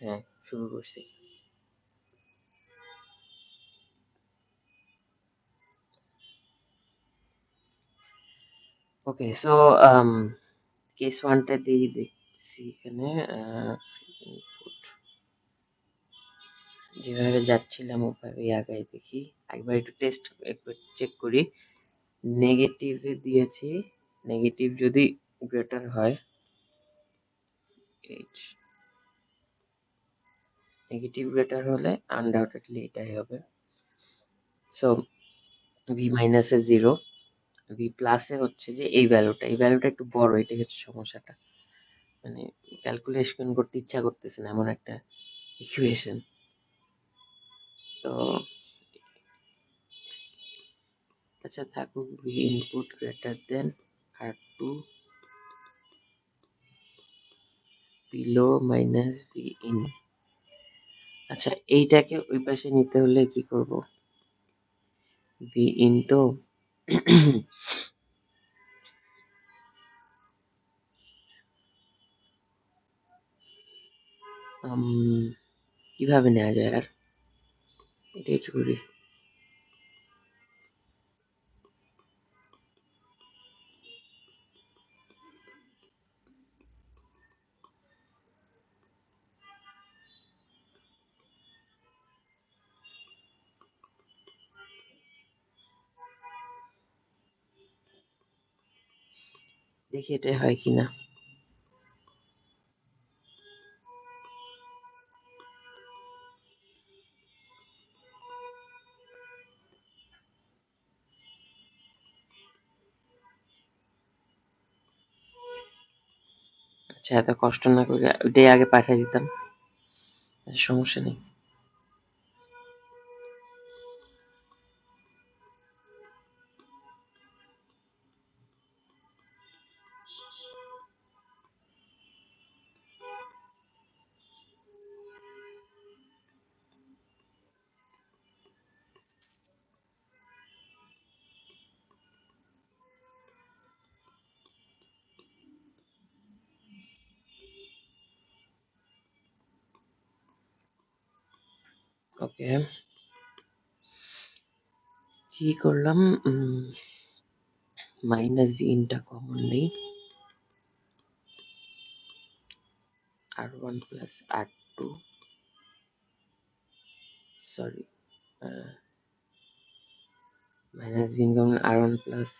হ্যাঁ, শুরু করছি। ওকে, সো কেস ওয়ানটা দিয়ে দেখছি এখানে input যেভাবে যাচ্ছিলাম ওভাবেই আগাই দেখি। একবার একটু টেস্ট একবার চেক করি। নেগেটিভে দিয়েছি, নেগেটিভ যদি গ্রেটার হয়, এইচ নেগেটিভ গ্রেটার হলে আনডাউটেডলি এটাই হবে। সো ভি মাইনাসে 0, ভি প্লাসে হচ্ছে যে এই ভ্যালুটা একটু বড়, এটাই হচ্ছে সমস্যাটা। মানে ক্যালকুলেশন করতে ইচ্ছা করতেছে না, এমন একটা ইকুয়েশন। তো আচ্ছা থাকুক, V input greater than R two below minus V in. আচ্ছা এইটাকে ওই পাশে নিতে হলে কি করব? ভি ইন তো কিভাবে নেওয়া যায় আর এটা একটু করি। দেখি এটা হয় কিনা। আচ্ছা এত কষ্ট না করে ওটাই আগে পাঠিয়ে দিতাম, সমস্যা নেই। ওকে, কি করলাম, মাইনাস ভি ইনটা কমন নেই, R one plus R two, sorry minus V in common, R one plus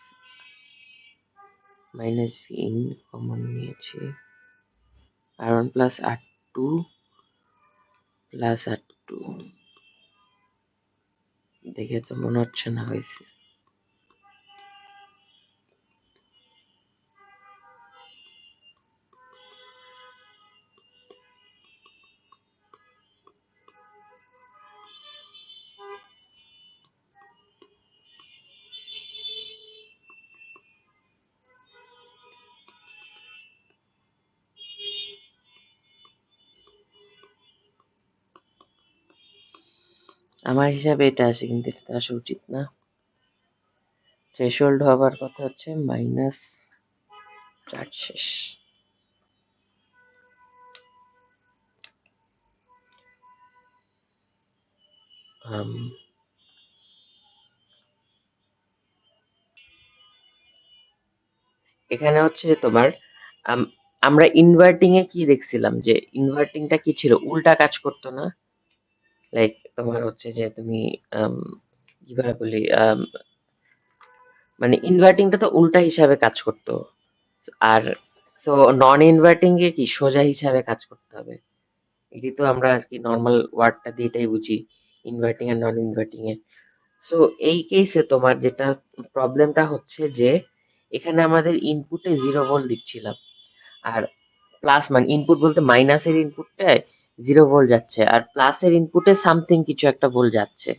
minus V in common নিয়েছি, R one plus R two plus R two. দেখে তো মনে হচ্ছে না হয়েছে। আমার হিসাবে এটা আসে, কিন্তু এটা তো আসা উচিত না। থ্রেশহোল্ড হবার কথা হচ্ছে মাইনাস 4 শেষ। এখানে হচ্ছে যে তোমার আমরা ইনভার্টিং এ কি দেখছিলাম, যে ইনভার্টিংটা কি ছিল, উল্টা কাজ করতো না। লাইক তোমার হচ্ছে যে তুমি আম, কিভাবে বলি, মানে ইনভার্টিংটা তো উল্টা হিসাবে কাজ করতো, আর সো নন ইনভার্টিং এ কি সোজা হিসাবে কাজ করতে হবে। এটি তো আমরা আর কি নর্মাল ওয়ার্ডটা দিয়ে এটাই বুঝি, ইনভার্টিং আর নন ইনভার্টিং এ। সো এই কেসে তোমার যেটা প্রবলেমটা হচ্ছে যে এখানে আমাদের ইনপুটে 0 ভোল্ট দিচ্ছিলাম, আর প্লাস মানে ইনপুট বলতে মাইনাসের ইনপুটটায় 0 ভোল্ট যাচ্ছে, আর প্লাসের ইনপুটে সামথিং কিছু একটা ভোল্ট যাচ্ছে,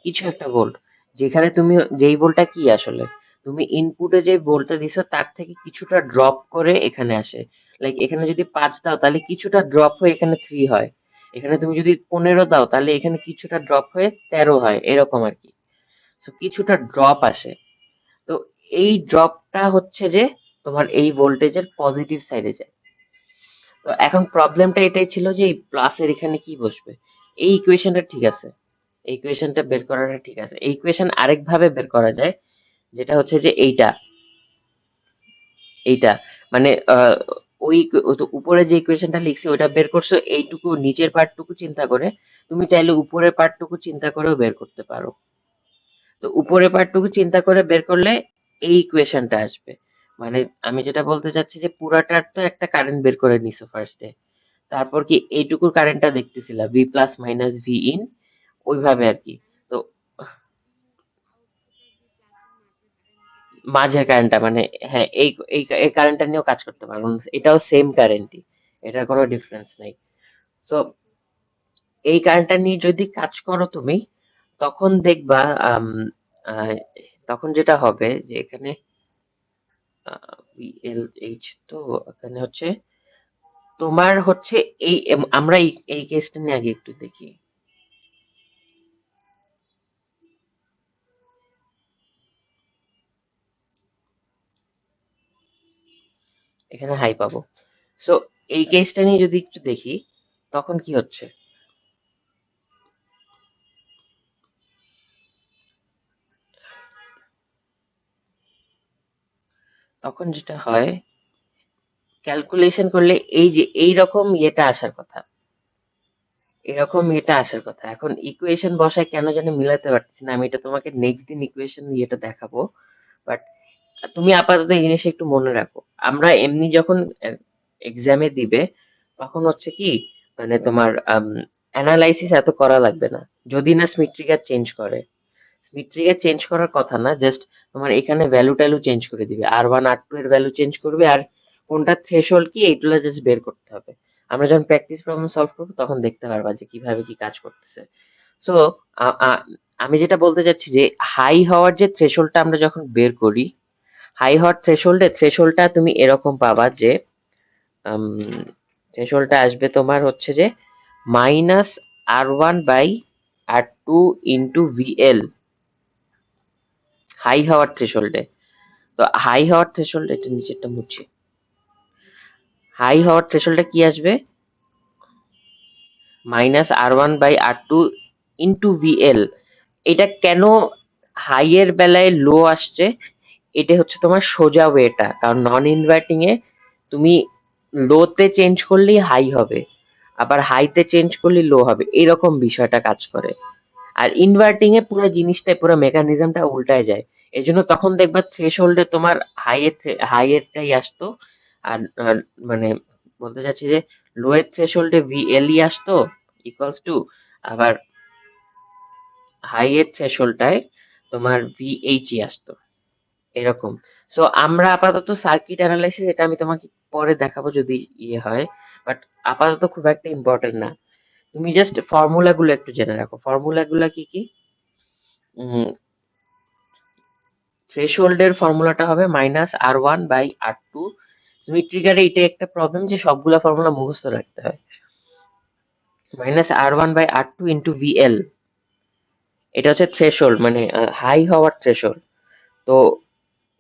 কিছু একটা ভোল্ট। যেখানে তুমি যেই ভোল্টটা কি আসলে তুমি ইনপুটে যে ভোল্টটা দিছো তার থেকে কিছুটা ড্রপ করে এখানে আসে। লাইক এখানে যদি 5 দাও তাহলে কিছুটা ড্রপ হয়ে এখানে 3 হয়, এখানে তুমি যদি 15 দাও তাহলে এখানে কিছুটা ড্রপ হয়ে 13 হয়, এরকম আর কি। সো কিছুটা ড্রপ আসে। তো এই ড্রপটা হচ্ছে যে তোমার এই ভোল্টেজের পজিটিভ সাইডে যায়। তো তো এখন প্রবলেমটা এটাই ছিল যে এই প্লাসের এখানে কি বসবে। এই ইকুয়েশনটা ঠিক আছে, এই ইকুয়েশনটা বের করাটা ঠিক আছে। এই ইকুয়েশন আরেক ভাবে বের করা যায়, যেটা হচ্ছে যে এইটা এইটা মানে ওই উপরে যে ইকুয়েশনটা লিখছি ওটা বের করছো, এইটুকু নিচের পার্টটুকু চিন্তা করে তুমি চাইলে উপরের পার্টটুকু চিন্তা করেও বের করতে পারো। তো উপরের পার্টটুকু চিন্তা করে বের করলে এই ইকুয়েশনটা আসবে। মানে আমি যেটা বলতে চাচ্ছি যে পুরাটার তো একটা কারেন্ট বের করে নিছো ফার্স্টে, তারপর কি এইটুকুর কারেন্টটা দেখতেছিলা V plus minus V in, ওইভাবে আর কি। তো মাঝের কারেন্টটা মানে হ্যাঁ, এই কারেন্টটা নিয়েও কাজ করতে পারবো, এটাও সেম কারেন্টই, এটার কোনো ডিফারেন্স নাই। সো এই কারেন্টটা নিয়ে যদি কাজ করো তুমি, তখন দেখবা আম, আহ, তখন যেটা হবে যে এখানে এল এইচ, তো এখানে হচ্ছে তোমার হচ্ছে আমরা এই কেসটা নিয়ে আগে একটু দেখি। এখানে হাই পাবো। সো এই কেসটা নিয়ে যদি একটু দেখি, তখন কি হচ্ছে, তখন যেটা হয় ক্যালকুলেশন করলে এই যে এইরকম ইয়েটা আসার কথা, এরকম এটা আসার কথা। এখন ইকুয়েশন বসায় কেন জানি মিলাতে পারতেছি না, আমি এটা তোমাকে নেক্সট দিন ইকুয়েশন ইয়েটা দেখাবো। বাট তুমি আপাতত এই জিনিসটা একটু মনে রাখো। আমরা এমনি যখন এক্সামে দিবে, তখন হচ্ছে কি মানে তোমার অ্যানালাইসিস এত করা লাগবে না, যদি না স্মিথ ট্রিগার চেঞ্জ করে। স্মিথ ট্রিগার চেঞ্জ করার কথা না, জাস্ট তোমার এখানে ভ্যালু ট্যালু চেঞ্জ করে দিবে, আর 1 আর 2 এর ভ্যালু চেঞ্জ করবে, আর কোনটা থ্রেশহোল্ড কি এইগুলো জাস্ট বের করতে হবে। আমরা যখন প্র্যাকটিস প্রবলেম সলভ করবো তখন দেখতে পারবা যে কিভাবে কি কাজ করতেছে। সো আমি যেটা বলতে চাচ্ছি যে হাই হওয়ার যে থ্রেশহোল্ডটা আমরা যখন বের করি, হাই হওয়ার থ্রেশহোল্ডটা তুমি এরকম পাবা যে থ্রেশহোল্ডটা আসবে তোমার হচ্ছে যে -R1/R2 ইন্টু VL, হাই হওয়ার থ্রেশহোল্ডে। তো হাই হওয়ার থ্রেশহোল্ড, এটা নিচেরটা মুছি, হাই হওয়ার থ্রেশহোল্ডে কি আসবে, -R1/R2 ইন্টু VL। এটা কেন হাই এর বেলায় লো আসছে, এটা হচ্ছে তোমার সোজা ওয়েটা, কারণ নন ইনভার্টিং এ তুমি লো তে চেঞ্জ করলেই হাই হবে, আবার হাইতে চেঞ্জ করলে লো হবে, এরকম বিষয়টা কাজ করে। আর ইনভার্টিং এ পুরো জিনিসটা পুরো মেকানিজমটা উল্টায় যায়। এই জন্য তখন দেখবা থ্রেশহোল্ডে তোমার হাইয়েরটাই আসতো, আর মানে বলতে চাচ্ছি যে লো এর থ্রেশহোল্ডে ভিএলই আসতো ইকুয়ালস টু, আবার হাই এর থ্রেশহোল্ডটায় তোমার ভিএইচই আসতো, এরকম। সো আমরা আপাতত সার্কিট অ্যানালাইসিস, এটা আমি তোমাকে পরে দেখাবো যদি ইয়ে হয়, বাট আপাতত খুব একটা ইম্পর্টেন্ট না। তুমি জাস্ট ফর্মুলা গুলো একটু জেনে রাখো। ফর্মুলা গুলা কি কি, থ্রেশহোল্ডের ফর্মুলাটা হবে -R1/R2। স্মিথ ট্রিগারে এটাই একটা প্রবলেম যে সবগুলা ফর্মুলা মুখস্থ রাখতে হয়। -R1/R2 ইন্টু VL, এটা হচ্ছে থ্রেশহোল্ড মানে হাই হওয়ার থ্রেশহোল্ড। তো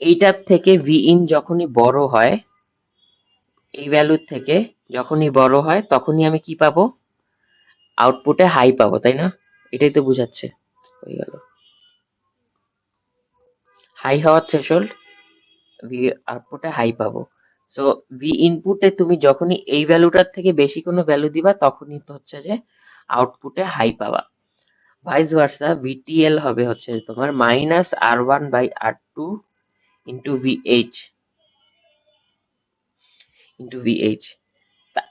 এইটার থেকে ভি ইন যখনই বড় হয়, এই ভ্যালুর থেকে যখনই বড় হয় তখনই আমি কি পাবো, আউটপুটে হাই পাবো, তাই না? এটাই তো বুঝাচ্ছে, হয়ে গেল। হাই হওয়ার থ্রেশহোল্ড, ভি আউটপুটে হাই পাবো। সো ভি ইনপুটে তুমি যখনই এই ভ্যালুটার থেকে বেশি কোনো ভ্যালু দিবা, তখনই তো হচ্ছে যে আউটপুটে হাই পাবা। ভাইস ভার্সা ভিটিএল হবে হচ্ছে তোমার -R1/R2 ইন্টু ভিএইচ।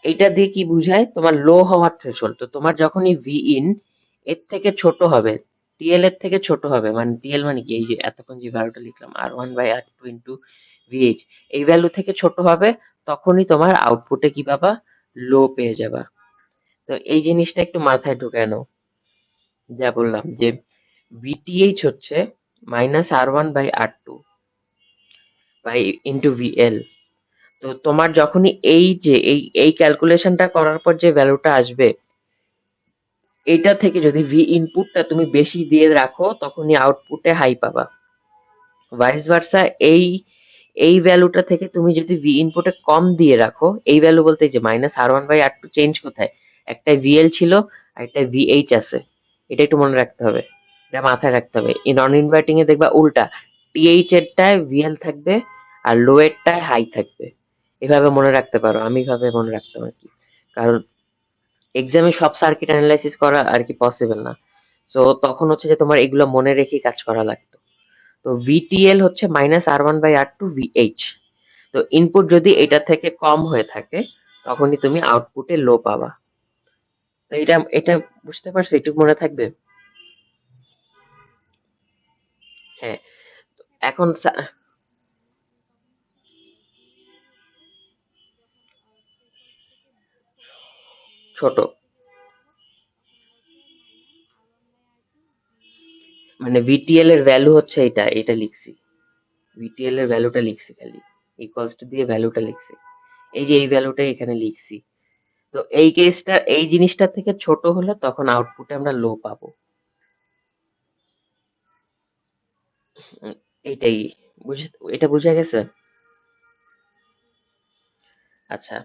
এটা দিয়ে কি বুঝায়, তোমার লো হওয়ার থ্রেশহোল্ড। তো তোমার যখনই ভি ইন এর থেকে ছোট হবে, টিএল এর থেকে ছোট হবে, মানে টিএল মানে কি, এই যে এতক্ষণ যে ভ্যালুটা লিখলাম R1/R2 ইন্টু ভিএইচ, এই ভ্যালু থেকে ছোট হবে, তখনই তোমার আউটপুটে কি পাবা, লো পেয়ে যাবা। তো এই জিনিসটা একটু মাথায় ঢুকে নাও, যা বললাম যে ভিটিএইচ হচ্ছে -R1/R2 বাই ইন্টু ভিএল। তো তোমার যখনই এই যে এই ক্যালকুলেশনটা করার পর যে ভ্যালুটা আসবে, এটা থেকে যদি ভি ইনপুটটা তুমি বেশি দিয়ে রাখো, তখনই আউটপুটে হাই পাবা। ভাইস ভার্সা এই এই ভ্যালুটা থেকে তুমি যদি ভি ইনপুটে কম দিয়ে রাখো, এই ভ্যালু বলতে যে minus R one by R two change কোথায়, একটা ভিএল ছিল আর একটা ভিএইচ আছে, এটা একটু মনে রাখতে হবে, এটা মাথায় রাখতে হবে। এই নন ইনভার্টিং এ দেখবা উল্টা, টিএইচ এরটায় ভিএল থাকবে আর লো এরটায় হাই থাকবে। এভাবে মনে রাখতে পারো, আমি এভাবে মনে রাখতাম আর কি, কারণ এক্সামে সব সার্কিট অ্যানালাইসিস করা আর কি পসিবল না। সো তখন হচ্ছে যে তোমার এগুলো মনে রেখেই কাজ করা লাগতো। তো ভিটিএল হচ্ছে minus R one by R two VH. তো ইনপুট যদি এটা থেকে কম হয়ে থাকে তখনই তুমি আউটপুটে লো পাবা। তো এটা এটা বুঝতে পারছো, এটুকু মনে থাকবে। হ্যাঁ, এখন ছোট, মানে ভিটিএল এর ভ্যালু হচ্ছে এটা, এটা লিখছি, ভিটিএল এর ভ্যালুটা লিখছি খালি, ইকুয়ালস টু দিয়ে ভ্যালুটা লিখছি, এই যে এই ভ্যালুটা এখানে লিখছি। তো এই কেসটা, এই জিনিসটা থেকে ছোট হলে তখন আউটপুটে আমরা লো পাবো। উম, এইটাই এটা বুঝা গেছে। আচ্ছা,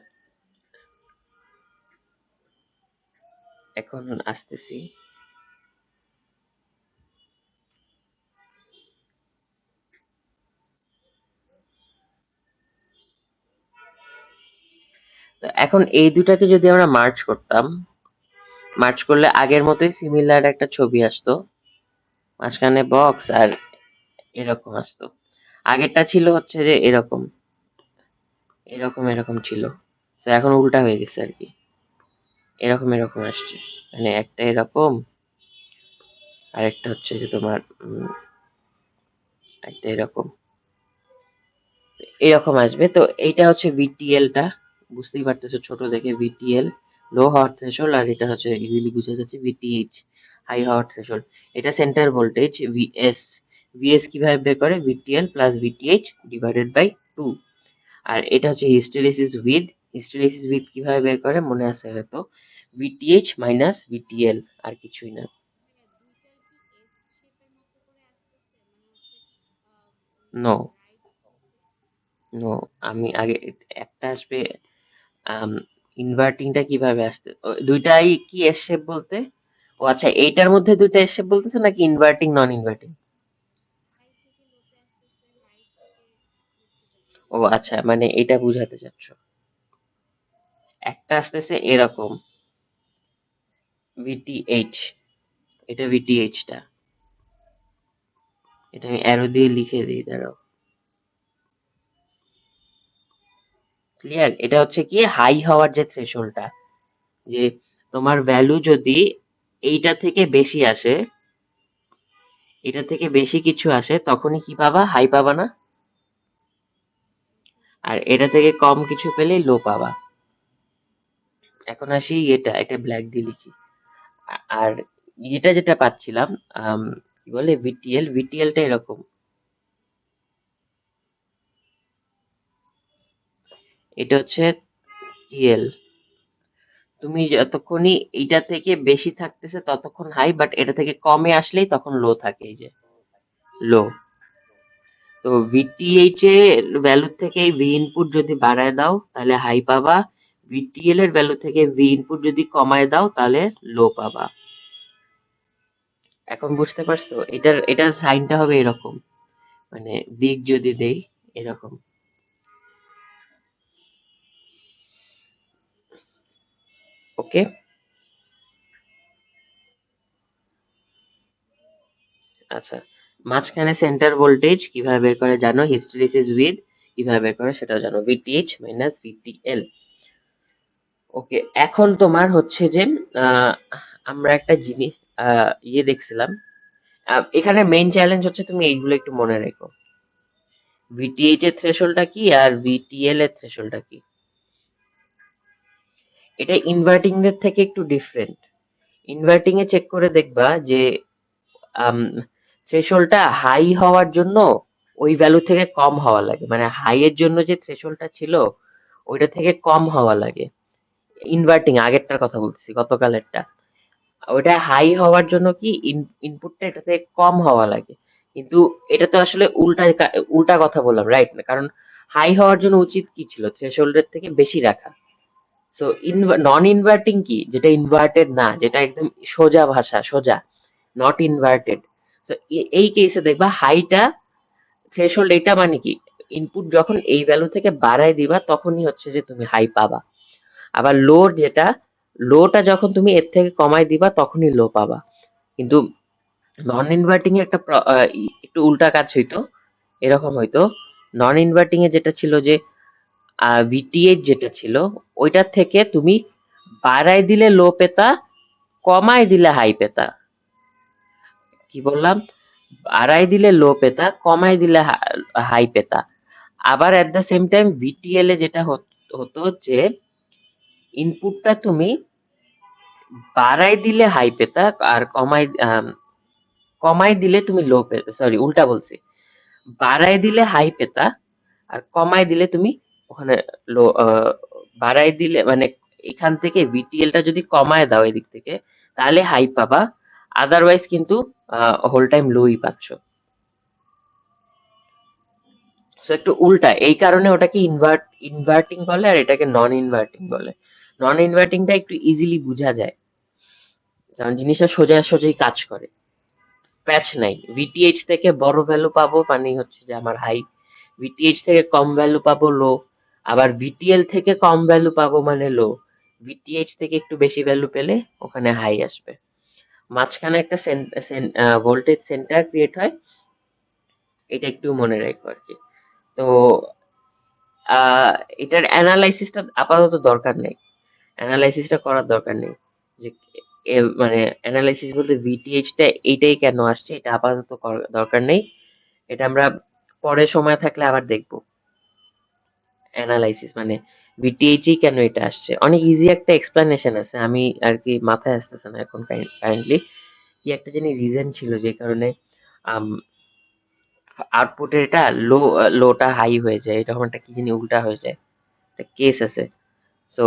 এখন আসতেছি। তো এখন এই দুটাকে যদি আমরা মার্জ করতাম, মার্জ করলে আগের মতোই সিমিলার একটা ছবি আসতো, মাঝখানে বক্স আর এরকম আসতো। আগেরটা ছিল হচ্ছে যে এরকম, এরকম এরকম ছিল, তো এখন উল্টা হয়ে গেছে আর কি, এরকম এরকম আসছে, মানে একটা এরকম আর একটা হচ্ছে যে তোমার একটা এরকম, এরকম আসবে। তো এইটা হচ্ছে ভিটিএল টা, বুঝতেই পারতেছো ছোট দেখে ভিটিএল, লো হওয়ার থ্রেশহোল্ড, আর এটা হচ্ছে ইজিলি বুঝা যাচ্ছে ভিটিএইচ, হাই হওয়ার থ্রেশহোল্ড। এটা সেন্টার ভোল্টেজ ভিএস, ভিএস কিভাবে বের করে, ভিটিএল প্লাস ভিটিএইচ ডিভাইডেড বাই 2। আর এটা হচ্ছে হিস্টেরিসিস উইথ, হিস্টেরিসিস উইথ কিভাবে বের করে মনে আছে হয়তো, ভিটিএইচ মাইনাস ভিটিএল, আর কিছুই না। নো, নো, আমি আগে একটা আসবে, ইনভার্টিংটা কিভাবে আসতে, দুইটাই কি এস শেপ বলতে, ও আচ্ছা এইটার মধ্যে দুইটা এস শেপ বলতেছো নাকি ইনভার্টিং নন ইনভার্টিং? ও আচ্ছা, মানে এটা বুঝাতে চাচ্ছ। একটা আসতেছে এরকম ভিটিএইচ, এটা ভিটিএইচ টা, এটা আমি অ্যারো দিয়ে লিখে দিই, দাঁড়াও। ক্লিয়ার, এটা হচ্ছে কি হাই হওয়ার যে থ্রেশহোল্ডটা, যে তোমার ভ্যালু যদি এইটা থেকে বেশি আসে, এটা থেকে বেশি কিছু আসে তখনই কি পাবা, হাই পাবা না, আর এটা থেকে কম কিছু পেলেই লো পাবা। এখন আসি এটা ব্ল্যাক দিয়ে লিখি। আর এটা যেটা পাচ্ছিলাম, কি বলে ভিটিএল, ভিটিএলটা এরকম, এটা হচ্ছে টিএল। তুমি যতক্ষণই এটা থেকে বেশি থাকতেছে ততক্ষণ হাই, বাট এটা থেকে কমে আসলেই তখন লো থাকে, এই যে লো। তো ভিটিএইচ এর ভ্যালু থেকে ভি ইনপুট যদি বাড়ায় দাও তাহলে হাই পাবা, ভিটিএল এর ভ্যালু থেকে ভি ইনপুট যদি কমায় দাও তাহলে লো পাবা। এখন বুঝতে পারছো, এটার সাইনটা হবে এরকম, মানে দিক যদি দেই এরকম। ওকে, আচ্ছা, মাঝখানে সেন্টার ভোল্টেজ কিভাবে বের করে জানো, হিস্টেরিসিস উইথ কিভাবে বের করে সেটাও জানো, ভিটিএইচ মাইনাস ভিটিএল। ওকে, এখন তোমার হচ্ছে যে আহ, আমরা একটা জিনিস ইয়ে দেখছিলাম, এখানে মেইন চ্যালেঞ্জ হচ্ছে তুমি এইগুলো একটু মনে রেখো, ভিটিএইচ এর থ্রেশহোল্ডটা কি আর ভিটিএল এর থ্রেশহোল্ডটা কি। এটা ইনভার্টিং এর থেকে একটু ডিফারেন্ট। ইনভার্টিং এ চেক করে দেখবা যে থ্রেশহোল্ডটা হাই হওয়ার জন্য ওই ভ্যালু থেকে কম হওয়া লাগে, মানে হাই এর জন্য যে থ্রেশহোল্ডটা ছিল ওইটা থেকে কম হওয়া লাগে। ইনভার্টিং আগেরটার কথা বলছি, গতকালেরটা, ওইটা হাই হওয়ার জন্য কি ইনপুটটা এটা থেকে কম হওয়া লাগে, কিন্তু এটা তো আসলে উল্টা কথা বললাম, রাইট? না, কারণ হাই হওয়ার জন্য উচিত কি ছিল, থ্রেশহোল্ডের থেকে বেশি রাখা। সো নন ইনভার্টিং কি, যেটা ইনভার্টেড না, যেটা একদম সোজা ভাষা, সোজা, নট ইনভার্টেড। সো এই কেসে দেখবা হাইটা, থ্রেশহোল্ড এটা মানে কি, ইনপুট যখন এই ভ্যালু থেকে বাড়ায় দিবা তখনই হচ্ছে যে তুমি হাই পাবা। আবার লো যেটা, লোটা যখন তুমি এর থেকে কমায় দিবা তখনই লো পাবা। কিন্তু নন ইনভার্টিং এ একটু উল্টা কাজ হইতো, এরকম হইতো। নন ইনভার্টিং এ যেটা ছিল যে ভিটিএইচ যেটা ছিল, ওইটার থেকে তুমি বাড়ায় দিলে লো পেতা, কমায় দিলে হাই পেতা। কি বললাম? বাড়ায় দিলে লো পেতা, কমায় দিলে হাই পেতা। আবার এট দ্য সেম টাইম ভিটিএল এ যেটা হতো যে ইনপুটটা তুমি বাড়ায় দিলে হাই পেতা, আর কমায় দিলে তুমি লো পেতা, সরি উল্টা বলছি, বাড়ায় দিলে হাই পেতা আর কমায় দিলে তুমি ওখানে লো, বাড়ায় দিলে মানে এখান থেকে ভিটিএল টা যদি কমায় দাও এদিক থেকে, তাহলে হাই পাবা, আদারওয়াইজ কিন্তু হোল টাইম লোই পাচ্ছ। সো একটু উল্টা, এই কারণে ওটাকে ইনভার্টিং বলে আর এটাকে নন ইনভার্টিং বলে। নন ইনভার্টিংটা একটু ইজিলি বোঝা যায়, কারণ জিনিসটা সোজা সোজাই কাজ করে, প্যাচ নাই। ভিটিএইচ থেকে বড় ভ্যালু পাবো মানে হচ্ছে যে আমার হাই, ভিটিএইচ থেকে কম ভ্যালু পাবো লো, আবার ভিটিএল থেকে কম ভ্যালু পাবো মানে লো, ভিটিএইচ থেকে একটু বেশি ভ্যালু পেলে ওখানে হাই আসবে। মাঝখানে একটা ভোল্টেজ সেন্টার ক্রিয়েট হয়, এটা একটু মনে রাখো আর কি। তো আহ এটার অ্যানালাইসিসটা আপাতত দরকার নেই, অ্যানালাইসিসটা করার দরকার নেই যে মানে অ্যানালাইসিস বলতে ভিটিএইচ টা এইটাই কেন আসছে, এটা আপাতত দরকার নেই। এটা আমরা পরে সময় থাকলে আবার দেখবো, অ্যানালাইসিস মানে ভিটিএইচ কেন এটা আসছে। অনেক ইজি একটা এক্সপ্লেনেশন আছে, আমি আর কি মাথায় আসতেছে না এখন কারেন্টলি। কি একটা জানি রিজন ছিল যে কারণে আউটপুটের এটা লোটা হাই হয়ে যায়, এরকম একটা কি জানি উল্টা হয়ে যায়, একটা কেস আছে। সো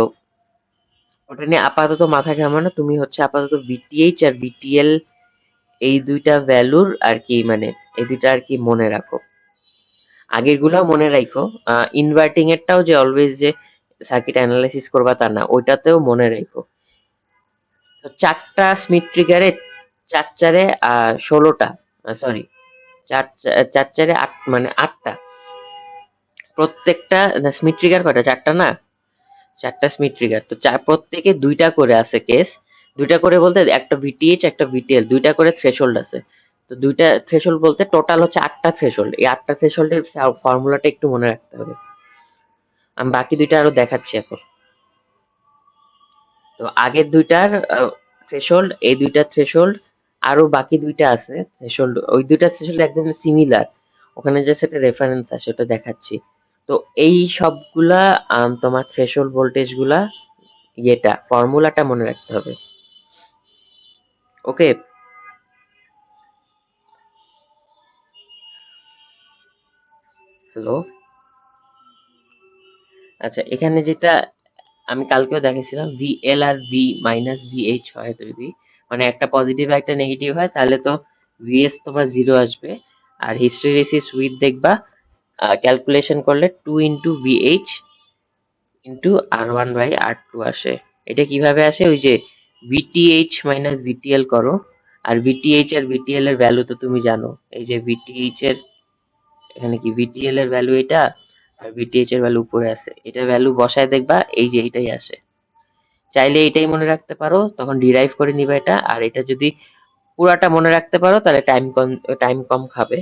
ওটা নিয়ে আপাতত মাথা ঘামানো না, তুমি হচ্ছে আপাতত ভিটিএইচ আর ভিটিএল এই দুইটা ভ্যালুর আর কি মানে এই দুইটা আর কি মনে রাখো, আগের গুলাও মনে রাখো। ইনভার্টিং এরটাও যে অলওয়েজ যে সার্কিট অ্যানালাইসিস করবা তা না, ওইটাতেও মনে রাখো। তো চারটা স্মিথ ট্রিগারে, চার চারে 16টা, সরি, চার চারে আট মানে 8টা, প্রত্যেকটা স্মিথ ট্রিগার কয়টা, চারটা না, চারটা স্মিথ ট্রিগার। তো প্রত্যেকে দুইটা করে আছে কেস, দুইটা করে বলতে একটা ভিটিএইচ একটা ভিটিএল, দুইটা করে থ্রেশহোল্ড আছে। তো দুইটা থ্রেশহোল্ড বলতে টোটাল হচ্ছে 8টা থ্রেশহোল্ড, এই 8টা থ্রেশহোল্ডের ফর্মুলাটা একটু মনে রাখতে হবে। আমি বাকি দুইটা আরো দেখাচ্ছি এখন। তো আগের দুইটার থ্রেশহোল্ড, এই দুইটা থ্রেশহোল্ড, আরো বাকি দুইটা আছে থ্রেশহোল্ড, ওই দুইটা থ্রেশহোল্ড একদম সিমিলার, ওখানে যে সেটা রেফারেন্স আছে ওটা দেখাচ্ছি। তো এই সবগুলা তোমার থ্রেশহোল্ড ভোল্টেজ গুলা, ইয়েটা ফর্মুলাটা মনে রাখতে হবে। ওকে, হ্যালো। আচ্ছা, এখানে যেটা আমি কালকেও দেখেছিলাম, ভিএল আর ভি মাইনাস ভিএইচ হয় যদি, মানে একটা পজিটিভ আর একটা নেগেটিভ হয়, তাহলে তো ভিএস তোমার জিরো আসবে। আর হিস্টেরিসিস উইথ দেখবা ক্যালকুলেশন করলে 2 × VH × R1/R2 আসে। এটা কিভাবে আসে, ওই যে ভিটিএইচ মাইনাস ভিটিএল করো, আর ভিটিএইচ আর ভিটিএল এর ভ্যালু তো তুমি জানো, এই যে ভিটিএইচ এর এখানে কি ভিটিএল এর ভ্যালু এটা, আর ভিটিএইচ এর ভ্যালু উপরে আছে, এটা ভ্যালু বসায় দেখবা এই যে এইটাই আসে। চাইলে এটাই মনে রাখতে পারো, তখন ডিরাইভ করে নিবা এটা। আর এটা যদি পুরাটা মনে রাখতে পারো তাহলে টাইম কম খাবে,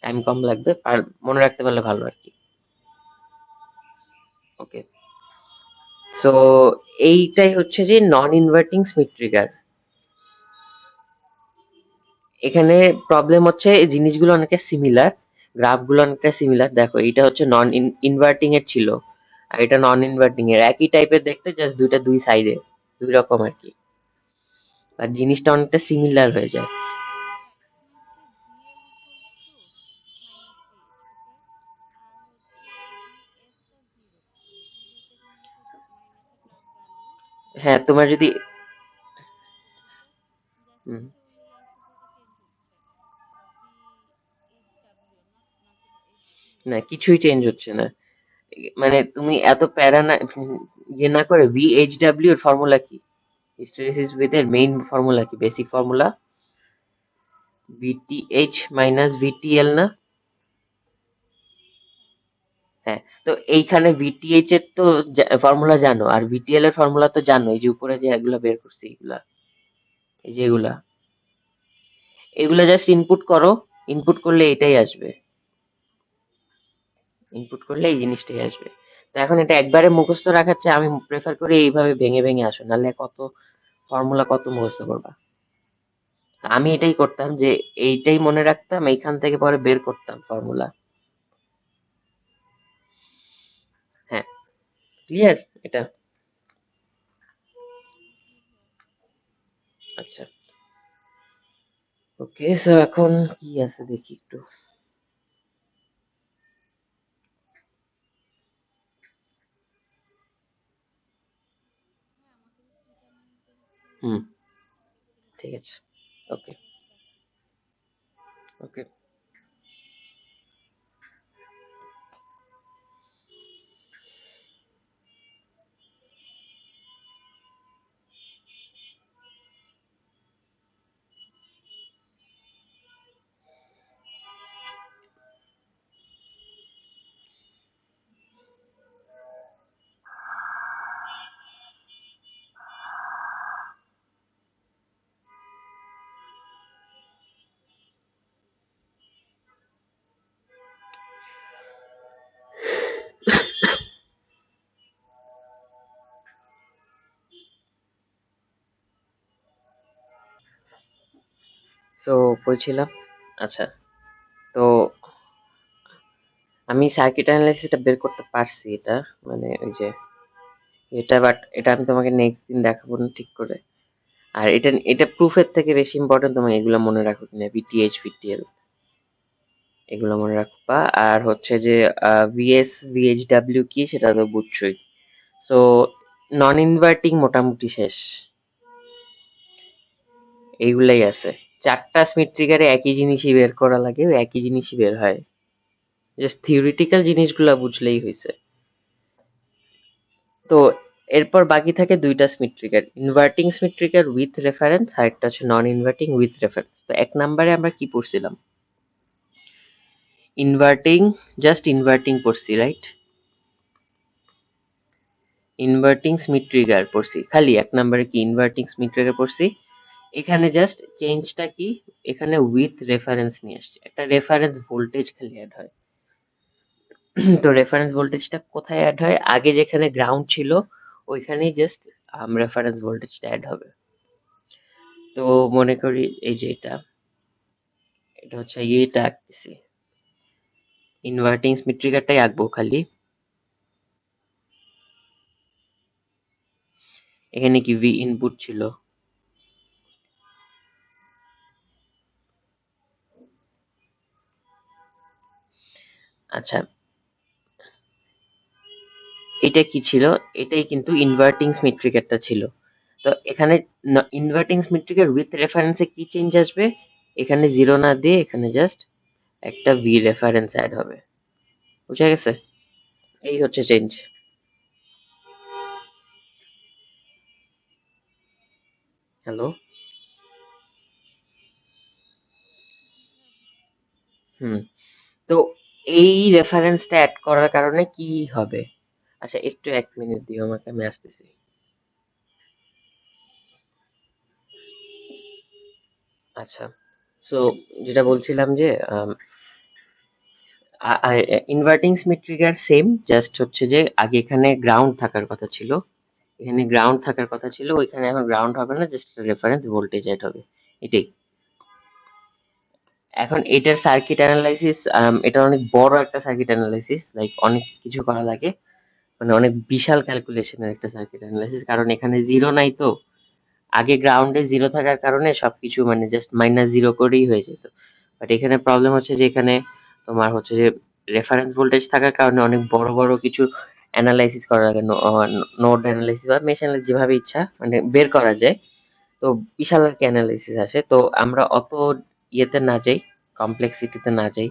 টাইম কম লাগবে, আর মনে রাখতে পারলে ভালো আর কি। ওকে, সো এইটাই হচ্ছে যে নন ইনভার্টিং স্মিথ ট্রিগার। এখানে প্রবলেম হচ্ছে এই জিনিসগুলো অনেকটা সিমিলার, গ্রাফগুলো অনেকটা সিমিলার। দেখো এটা হচ্ছে নন ইনভার্টিং এর ছিল, আর এটা নন ইনভার্টিং এর, একই টাইপের দেখতে, জাস্ট দুইটা দুই সাইডে দুই রকম আর কি, আর জিনিসটা অনেকটা সিমিলার হয়ে যায়। হ্যাঁ, এখানে হচ্ছে VL equals to minus VH, okay. আর হচ্ছে ভিএস টা জিরো, মানে যেহেতু এখানে হচ্ছে মাইনাসে প্লাস ভ্যালু, হ্যাঁ, তোমার যদি করতেছে, জাস্ট হুম, হচ্ছে ওই ইয়ার সম্পর্কে চেঞ্জ হচ্ছে। ভি না, কিছুই চেঞ্জ হচ্ছে না। মানে তুমি এত প্যারা না ইয়ে না করে VHW এর ফর্মুলা কি? হিস্টেরেসিস উইথ এর মেইন ফর্মুলা কি? Basic formula VTH minus VTL না? হ্যাঁ। হ্যাঁ, তো এইখানে VTH এর তো ফর্মুলা জানো, আর VTL এর ফর্মুলা তো জানো। এই যে উপরে যে এগুলা বের করছি, এগুলা, এই যে এগুলা, এগুলা জাস্ট ইনপুট করো। ইনপুট করলে এটাই আসবে। আচ্ছা আচ্ছা। ইনপুট করলে এই জিনিসটাই আসবে। তো এখন এটা একবারে মুখস্থ রাখার চেয়ে আমি প্রেফার করি এইভাবে ভেঙে ভেঙে আসো, নাহলে কত ফর্মুলা কত মুখস্থ করবা। তো আমি এটাই করতাম, যে এইটাই মনে রাখতাম, এইখান থেকে পরে বের করতাম ফর্মুলা। হ্যাঁ, ক্লিয়ার এটা? জি ভাইয়া। আচ্ছা, ওকে। সো এখন কি আছে দেখি একটু। ভাই আমাকে জাস্ট 2টা মিনিটের একটু হুম, ব্রেক দিলে ঠিক চলবে? আছে। ওকে, আমি জাস্ট ব্যাক করতে চাই। ওকে। সো বলছিলাম, আচ্ছা, তো আমি সার্কিট অ্যানালাইসিসটা বের করতে পারছি এটা, মানে ওই যে এটা, বাট এটা আমি তোমাকে নেক্সট দিন দেখাবো না ঠিক করে। আর এটা এটা প্রুফের থেকে বেশি ইম্পর্টেন্ট, তুমি এগুলো মনে রাখো কিনা, VTH VTL এগুলো মনে রাখবা। আর হচ্ছে যে VS VHW কি সেটা তো বুঝছোই। সো নন ইনভার্টিং মোটামুটি শেষ, এইগুলাই আছে। চারটা স্মিথ ট্রিগারে একই জিনিসই বের করা লাগে, ওই একই জিনিসই বের হয়। জাস্ট থিওরিটিক্যাল জিনিসগুলা বুঝলেই হয়েছে। তো এরপর বাকি থাকে দুইটা Schmitt trigger, inverting Schmitt trigger with reference, আর একটা হচ্ছে নন ইনভার্টিং উইথ রেফারেন্স। তো এক নম্বরে আমরা কি পড়ছিলাম? ইনভার্টিং, জাস্ট ইনভার্টিং পড়ছি, রাইট? ইনভার্টিং স্মিথ ট্রিগার পড়ছি, খালি এক নম্বরে কি ইনভার্টিং স্মিথ ট্রিগার পড়ছি। এখানে জাস্ট চেঞ্জটা কি, এখানে উইথ রেফারেন্স নিয়ে আসছে, একটা রেফারেন্স ভোল্টেজ খালি অ্যাড হয়। তো রেফারেন্স ভোল্টেজটা কোথায় অ্যাড হয়? আগে যেখানে গ্রাউন্ড ছিল ওইখানেই জাস্ট রেফারেন্স ভোল্টেজটা অ্যাড হবে। তো মনে করি এই যে এটা, এটা হচ্ছে এটা আঁকতেছি, ইনভার্টিং স্মিথ ট্রিগারটাই আঁকবো খালি। এখানে কি ভি ইনপুট ছিল, আচ্ছা এটা কি ছিল? এটাই কিন্তু ইনভার্টিং স্মিথ ট্রিগারটা ছিল। তো এখানে ইনভার্টিং স্মিথ ট্রিগার উইথ রেফারেন্সে কি চেঞ্জ আসবে? এখানে জিরো না দিয়ে এখানে জাস্ট একটা ভি রেফারেন্স অ্যাড হবে। বুঝা গেছে? এই হচ্ছে চেঞ্জ। হ্যালো? জি ভাইয়া, বুঝতে পারছি। হুম। তো এই রেফারেন্সটা অ্যাড করার কারণে কি হবে? আচ্ছা একটু 1 মিনিট দিও আমাকে, আমি আসতেছি। আচ্ছা, সো যেটা বলছিলাম যে inverting Schmitt trigger same, just হচ্ছে যে আগে এখানে গ্রাউন্ড থাকার কথা ছিল, এখানে গ্রাউন্ড থাকার কথা ছিল, ওইখানে এখন গ্রাউন্ড হবে না, জাস্ট রেফারেন্স ভোল্টেজ অ্যাড হবে, এটাই। এখন এটার সার্কিট অ্যানালাইসিস, এটা অনেক বড় একটা সার্কিট অ্যানালাইসিস, লাইক অনেক কিছু করা লাগে, মানে অনেক বিশাল ক্যালকুলেশনের একটা সার্কিট অ্যানালাইসিস, কারণ এখানে জিরো নাই তো। আগে গ্রাউন্ডে জিরো থাকার কারণে সবকিছু মানে জাস্ট মাইনাস জিরো করেই হয়ে যেত। বাট এখানে প্রবলেম হচ্ছে যে এখানে তোমার হচ্ছে যে রেফারেন্স ভোল্টেজ থাকার কারণে অনেক বড় বড় কিছু অ্যানালাইসিস করা লাগে, নোড অ্যানালাইসিস বা মেশ অ্যানালাইসিস, যেভাবে ইচ্ছা মানে বের করা যায়। তো বিশাল আর কি অ্যানালাইসিস আসে, তো আমরা অত ইয়েতে না যাই, কমপ্লেক্সিটিতে না যাই,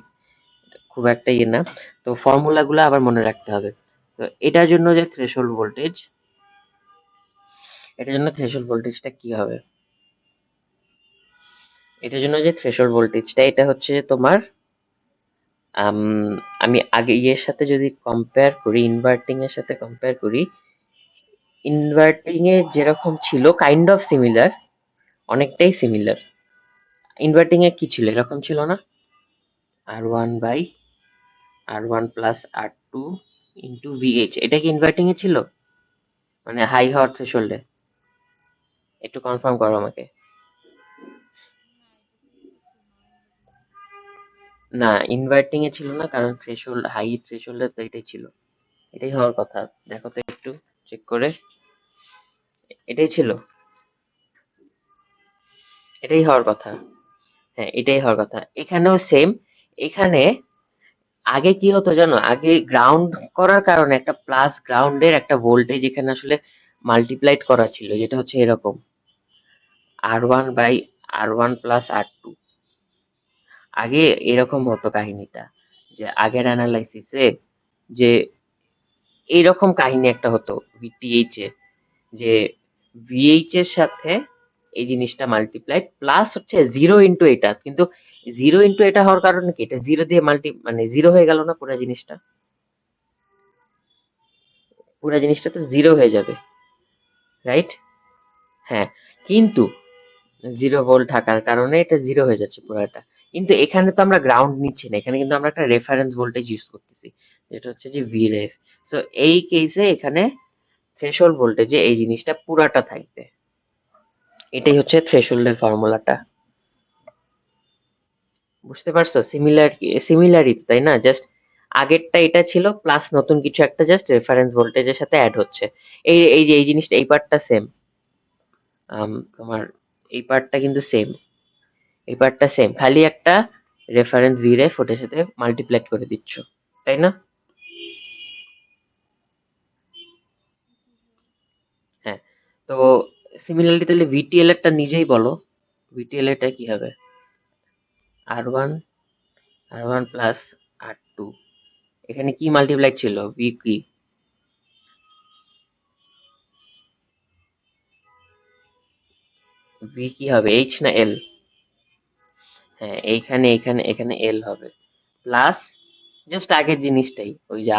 খুব একটা ইয়ে না। তো ফর্মুলাগুলো আবার মনে রাখতে হবে। তো এটার জন্য যে থ্রেশহোল্ড ভোল্টেজ, এটার জন্য থ্রেশহোল্ড ভোল্টেজটা কি হবে? এটার জন্য যে থ্রেশহোল্ড ভোল্টেজটা, এটা হচ্ছে তোমার আম, আমি আগে ইয়ের সাথে যদি কম্পেয়ার করি, ইনভার্টিং এর সাথে কম্পেয়ার করি, ইনভার্টিং এ যেরকম ছিল কাইন্ড অফ সিমিলার, অনেকটাই সিমিলার। ইনভার্টিং এ কি ছিল, এরকম ছিল না? R1/R1 plus R2 into VH, এটা কি ইনভার্টিং এ ছিল, মানে হাই হওয়ার থ্রেশহোল্ডে? একটু কনফার্ম করো আমাকে। না, এটা ছিল নন ইনভার্টিং এ ছিল। না, ইনভার্টিং এ ছিল না, কারণ থ্রেশহোল্ড হাই, থ্রেশহোল্ডে তো এটাই ছিল, এটাই হওয়ার কথা। দেখো তো একটু চেক করে, এটাই ছিল, এটাই হওয়ার কথা। হ্যাঁ, এটাই হওয়ার কথা, এখানেও সেম। এখানে আগে কি হতো জানো, আগে গ্রাউন্ড করার কারণে একটা প্লাস গ্রাউন্ডের একটা ভোল্টেজ এখানে আসলে মাল্টিপ্লাইড করা ছিল, যেটা হচ্ছে এরকম R1/R1 প্লাস R2। আগে এরকম হতো কাহিনীটা, যে আগের অ্যানালাইসিসে যে এইরকম কাহিনী একটা হতো ভিটিএইচ এ, যে ভিএইচ এর সাথে এই জিনিসটা মাল্টিপ্লাইড প্লাস হচ্ছে জিরো ইন্টু এটা, কিন্তু জিরো ইন্টু এটা হওয়ার কারণে কি, এটা জিরো দিয়ে মানে জিরো হয়ে গেল না পুরো জিনিসটা, পুরো জিনিসটা তো জিরো হয়ে যাবে, রাইট? হ্যাঁ, কিন্তু জিরো ভোল্ট থাকার কারণে এটা জিরো হয়ে যাচ্ছে পুরোটা। কিন্তু এখানে তো আমরা গ্রাউন্ড নিচ্ছি না, এখানে কিন্তু আমরা একটা রেফারেন্স ভোল্টেজ ইউজ করতেছি, যেটা হচ্ছে যে ভিরেফ। সো এই কেসে এখানে থ্রেশহোল্ড ভোল্টেজে এই জিনিসটা পুরাটা থাকবে। এটাই হচ্ছে থ্রেশহোল্ডের ফর্মুলাটা। বুঝতে পারছো? সিমিলারই, তাই না? জাস্ট আগেরটা এটা ছিল, প্লাস নতুন কিছু একটা জাস্ট রেফারেন্স ভোল্টেজের সাথে অ্যাড হচ্ছে। এই যে এই জিনিসটা, এই পার্টটা সেম। তোমার এই পার্টটা কিন্তু সেম, এই পার্টটা সেম, খালি একটা রেফারেন্স ভিরেফ ওটার সাথে মাল্টিপ্লাই করে দিচ্ছ, তাই না? জি ভাইয়া। হ্যাঁ। তো সিমিলারলি তাহলে ভিটিএল এরটা নিজেই বলো, ভিটিএল এরটা কি হবে? R1, R1 প্লাস R2, এখানে কি মাল্টিপ্লাই ছিল, ভি কি, ভি কি হবে, এইচ না এল? এল। হ্যাঁ, এইখানে এখানে এখানে এল হবে, প্লাস জাস্ট আগের জিনিসটাই, ওই যে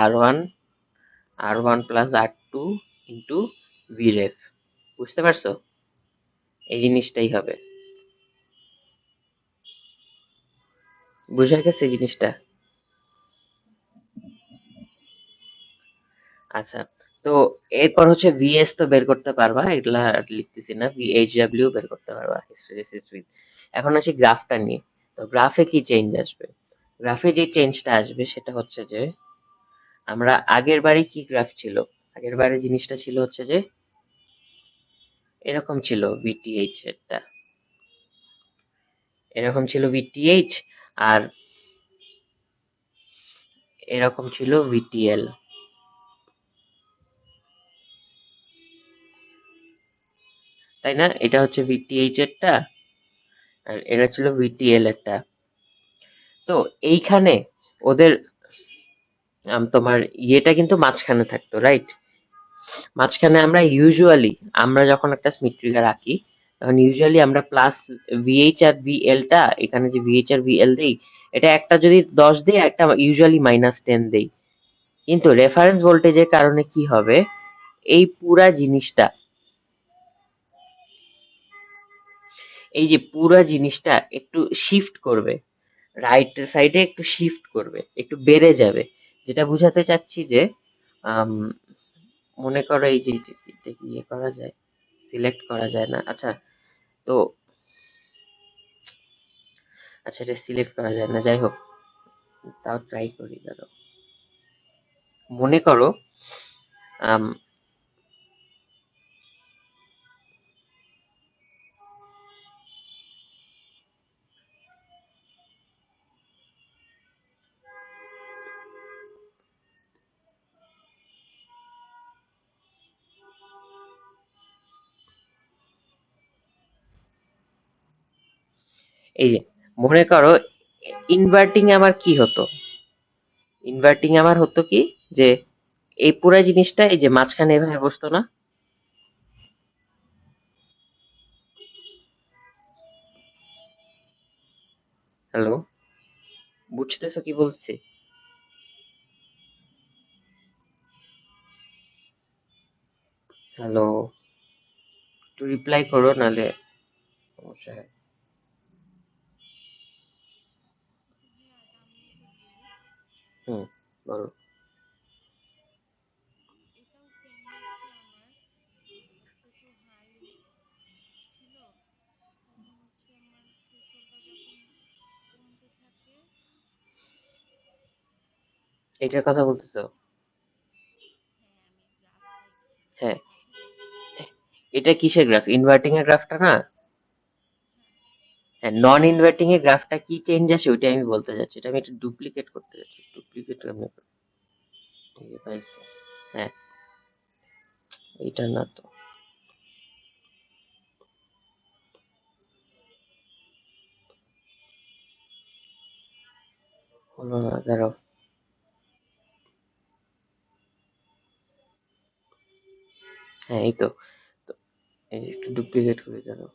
আর ওয়ান প্লাস R2 ইন্টু ভিরেফ। বুঝতে পারছো? এই জিনিসটাই হবে। বুঝা গেছে এই জিনিসটা? জি ভাইয়া। আচ্ছা, তো এরপর হচ্ছে ভিএস তো বের করতে পারবা, এগুলা আর লিখতেছি না, ভিএইচডব্লিউ বের করতে পারবা, হিস্টেরেসিস উইথ। এখন আসি গ্রাফটা নিয়ে। তো গ্রাফে কি চেঞ্জ আসবে? গ্রাফে যে চেঞ্জটা আসবে সেটা হচ্ছে যে, আমরা আগের বারে কি গ্রাফ ছিল, আগের বারে জিনিসটা ছিল হচ্ছে যে এরকম ছিল ভিটিএইচ এরটা, এরকম ছিল ভিটিএইচ, আর এরকম ছিল ভিটিএল, তাই না? এটা হচ্ছে ভিটিএইচ এরটা, আর এটা ছিল ভিটিএল এরটা। তো এইখানে ওদের তোমার ইয়েটা কিন্তু মাঝখানে থাকতো, রাইট? মাঝখানে আমরা যখন একটা স্মিথ ট্রিগার আঁকি, তখন ইউজুয়ালি আমরা প্লাস ভিএইচ আর ভিএল টা, এখানে যে ভিএইচ আর ভিএল দেই, এটা একটা যদি 10 দেই, একটা ইউজুয়ালি -10 দেই। কিন্তু রেফারেন্স ভোল্টেজের কারণে কি হবে, এই পুরা জিনিসটা, এই যে পুরা জিনিসটা একটু শিফট করবে, রাইট সাইডে একটু শিফট করবে, একটু বেড়ে যাবে। যেটা বুঝাতে চাচ্ছি যে, আম, মনে করো এই যে এটা কি ইয়ে করা যায়, সিলেক্ট করা যায় না, আচ্ছা। তো আচ্ছা, এটা সিলেক্ট করা যায় না, যাই হোক, তাও ট্রাই করি, দাঁড়াও। মনে করো আম, এই যে মনে করো ইনভার্টিং এ আমার কি হতো, ইনভার্টিং আমার হতো কি, যে এই পুরা জিনিসটা এই যে মাঝখানে এভাবে বসতো না। হ্যালো, বুঝতেছো কি বলছি? হ্যালো, একটু রিপ্লাই করো নাহলে সমস্যা হয়। আচ্ছা ভাইয়া, এটা আমি এবার বলি। হুম, বলো। এটাও সেম হচ্ছে আমার ফার্স্টে একটু হাই ছিল, তখন হচ্ছে আমার থ্রেশহোল্ডটা যখন কমতে থাকে। এটার কথা বলতেছো? হ্যাঁ, আমি গ্রাফটা হ্যাঁ, গ্রাফই বুঝতে চাচ্ছি। এটা কিসের গ্রাফ? ইনভার্টিং এর গ্রাফটা না? হ্যাঁ, হ্যাঁ, নন ইনভার্টিং এর গ্রাফটা কি চেঞ্জ আসে ওইটাই আমি বলতে চাচ্ছি। এটা আমি একটু ডুপ্লিকেট করতে যাচ্ছি। ডুপ্লিকেট আমি এই যে পাইছি। হ্যাঁ, এইটা না তো। হলো না, দাঁড়াও। হ্যাঁ, এই তো। তো এই যে একটু ডুপ্লিকেট করে দাঁড়াও।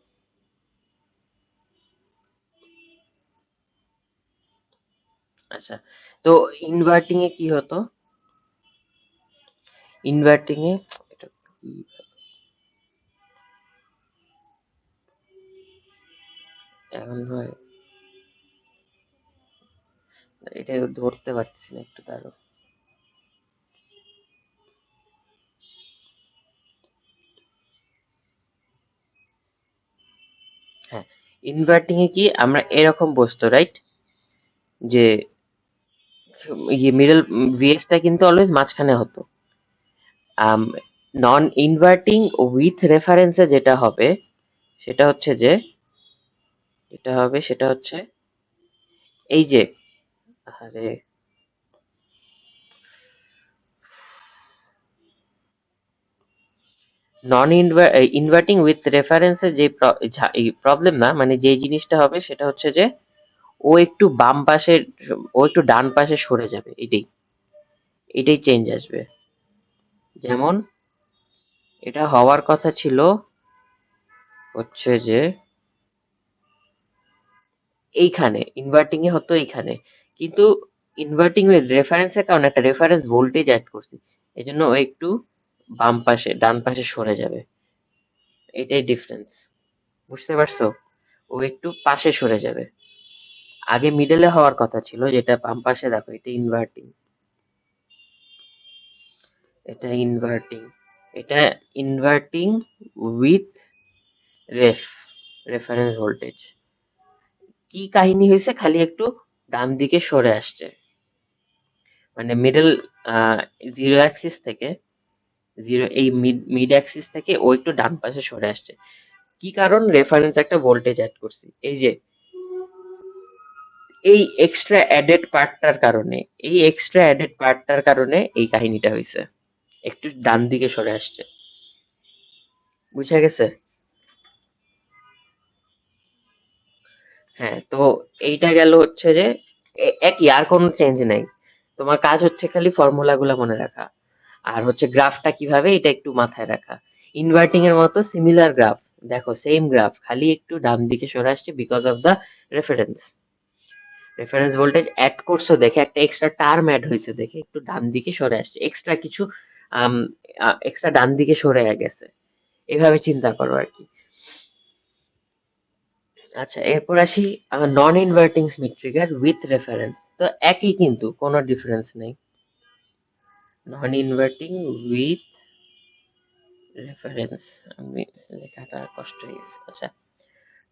আচ্ছা, তো ইনভার্টিং এ কি হতো? ইনভার্টিং এ এটা কি, এখন হয় ইনভার্টিং এ কি হতো আচ্ছা ভাইয়া? এটা ধরতে পারছি না, একটু দাঁড়াও। হ্যাঁ, ইনভার্টিং এ কি আমরা এরকম বসতো, রাইট? যে ইয়ে মিডল ভিএসটা কিন্তু অলওয়েজ মাঝখানে হতো। নন ইনভার্টিং উইথ রেফারেন্সে যেটা হবে সেটা হচ্ছে যে, সেটা হচ্ছে এই যে, আরে, নন ইনভার্টিং উইথ রেফারেন্সে যে প্রবলেম না, মানে যে জিনিসটা হবে সেটা হচ্ছে যে ও একটু বাম পাশে, ও একটু ডান পাশে সরে যাবে, এটাই এটাই চেঞ্জ আসবে। যেমন এটা হওয়ার কথা ছিল হচ্ছে যে এইখানে, ইনভার্টিং এ হতো এইখানে, কিন্তু ইনভার্টিং এর রেফারেন্সের কারণে একটা রেফারেন্স ভোল্টেজ অ্যাড করছি, এই জন্য ও একটু বাম পাশে ডান পাশে সরে যাবে, এটাই ডিফারেন্স। বুঝতে পারছো? ও একটু পাশে সরে যাবে। আগে মিডলে হওয়ার কথা ছিল, যেটা বাম পাশে, দেখো এটা ইনভার্টিং, এটা ইনভার্টিং, এটা inverting with ref reference voltage. কি কাহিনী হয়েছে, খালি একটু ডান দিকে সরে আসছে, মানে মিডল জিরো অ্যাক্সিস থেকে, জিরো এই মিড অ্যাক্সিস থেকে ও একটু ডান পাশে সরে আসছে। কি কারণ? রেফারেন্স একটা ভোল্টেজ অ্যাড করছি, এই যে এই এক্সট্রা অ্যাডেড পার্টটার কারণে, এই এক্সট্রা অ্যাডেড পার্টটার কারণে এই কাহিনীটা হয়েছে, একটু ডান দিকে সরে আসছে। বুঝা গেছে? হ্যাঁ, তো এইটা গেল হচ্ছে যে একই, আর কোনো চেঞ্জ নাই। তোমার কাজ হচ্ছে খালি ফর্মুলা গুলা মনে রাখা, আর হচ্ছে গ্রাফটা কিভাবে এটা একটু মাথায় রাখা। ইনভার্টিং এর মতো সিমিলার গ্রাফ, দেখো সেম গ্রাফ, খালি একটু ডান দিকে সরে আসছে because of the reference. Reference voltage add করছো দেখে, একটা এক্সট্রা টার্ম অ্যাড হয়েছে দেখে একটু ডান দিকে সরে আসছে, এক্সট্রা কিছু এক্সট্রা ডান দিকে সরে গেছে, এভাবে চিন্তা করো আর কি। আচ্ছা, এরপর আসি non inverting Schmitt trigger with reference. তো একই, কিন্তু কোনো ডিফারেন্স নেই। নন ইনভার্টিং উইথ রেফারেন্স, আমি লেখাটা কষ্ট হয়ে গেছে। আচ্ছা,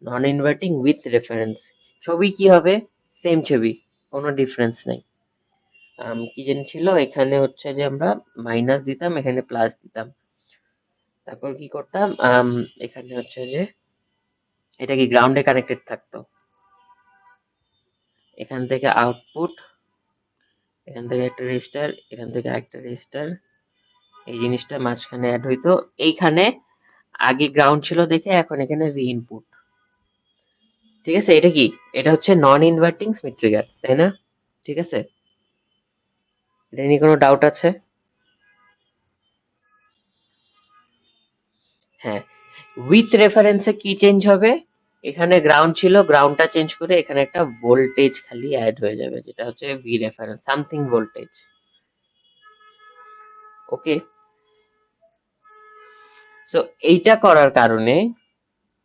নন ইনভার্টিং উইথ রেফারেন্স, ছবি কি হবে? সেম ছবি, কোনো ডিফারেন্স নেই। কি জানি ছিল, এখানে হচ্ছে যে আমরা মাইনাস দিতাম, এখানে প্লাস দিতাম, তারপর কি করতাম, এখানে হচ্ছে যে এটা কি গ্রাউন্ডে কানেক্টেড থাকতো, এখান থেকে আউটপুট, এখান থেকে একটা রেজিস্টার, এখান থেকে একটা রেজিস্টার, এই জিনিসটা মাঝখানে অ্যাড হইতো এইখানে। আগে গ্রাউন্ড ছিল দেখে এখন এখানে ভি ইনপুট। ঠিক আছে, এটা কি, এটা হচ্ছে নন ইনভার্টিং স্মিথ ট্রিগার, তাই না? ঠিক আছে, এটা নিয়ে কোনো ডাউট আছে? না। হ্যাঁ, উইথ রেফারেন্সে কি চেঞ্জ হবে? এখানে গ্রাউন্ড ছিল, গ্রাউন্ডটা চেঞ্জ করে এখানে একটা ভোল্টেজ খালি অ্যাড হয়ে যাবে, যেটা হচ্ছে ভি রেফারেন্স সামথিং ভোল্টেজ। ওকে, সো এইটা করার কারণে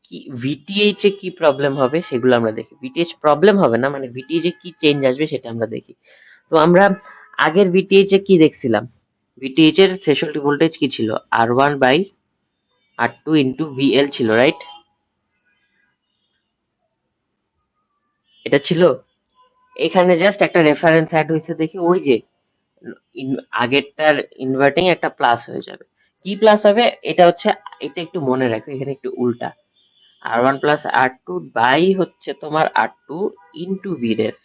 কি ভিটিএইচ এ কি প্রবলেম হবে সেগুলো আমরা দেখি। ভিটিএইচ প্রবলেম হবে না, মানে ভিটিএইচ এ কি চেঞ্জ আসবে সেটা আমরা দেখি। তো আমরা আগের ভিটিএইচ এ কি দেখছিলাম? ভিটিএইচ এর থ্রেশহোল্ড ভোল্টেজ কি ছিল? R1/R2 ইন্টু VL ছিল, রাইট? এটা ছিল। এখানে জাস্ট একটা রেফারেন্স অ্যাড হয়েছে দেখি, ওই যে আগেরটার ইনভার্টিং একটা প্লাস হয়ে যাবে। কি প্লাস হবে? এটা হচ্ছে, এটা একটু মনে রাখো, এখানে একটু উল্টা। R1+R2 বাই হচ্ছে তোমার R2 ইন্টু VREF।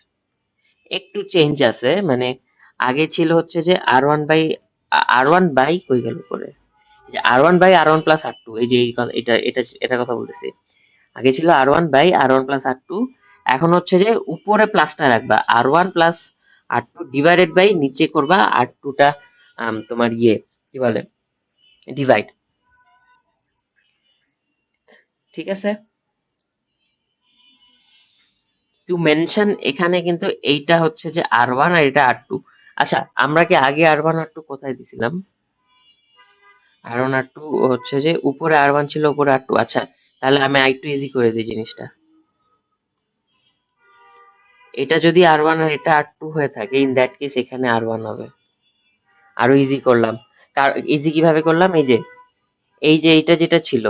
একটু চেঞ্জ আছে, মানে আগে ছিল হচ্ছে যে R1 বাই কই গেল পরে, R1/R1+R2, এই যে এটা কথা বলতেছি। আগে ছিল R1/R1+R2, এখন হচ্ছে যে উপরে প্লাসটা রাখবা, R1+R2 ডিভাইডেড বাই নিচে করবা R2টা, তোমার কি বলে, ডিভাইড। ঠিক আছে? জি। টু মেনশন এখানে কিন্তু এইটা হচ্ছে যে R1 আর এটা R2। আচ্ছা, আমরা কি আগে R1 R2 কোথায় দিছিলাম? R1 R2 হচ্ছে যে উপরে R1 ছিল, উপরে R2। আচ্ছা, তাহলে আমি আরেকটু ইজি করে দিই জিনিসটা। এটা যদি R1 আর এটা R2 হয়ে থাকে, ইন দ্যাট কেস এখানে R1 হবে। আরো ইজি করলাম। ইজি কিভাবে করলাম? এই যে এইটা যেটা ছিল,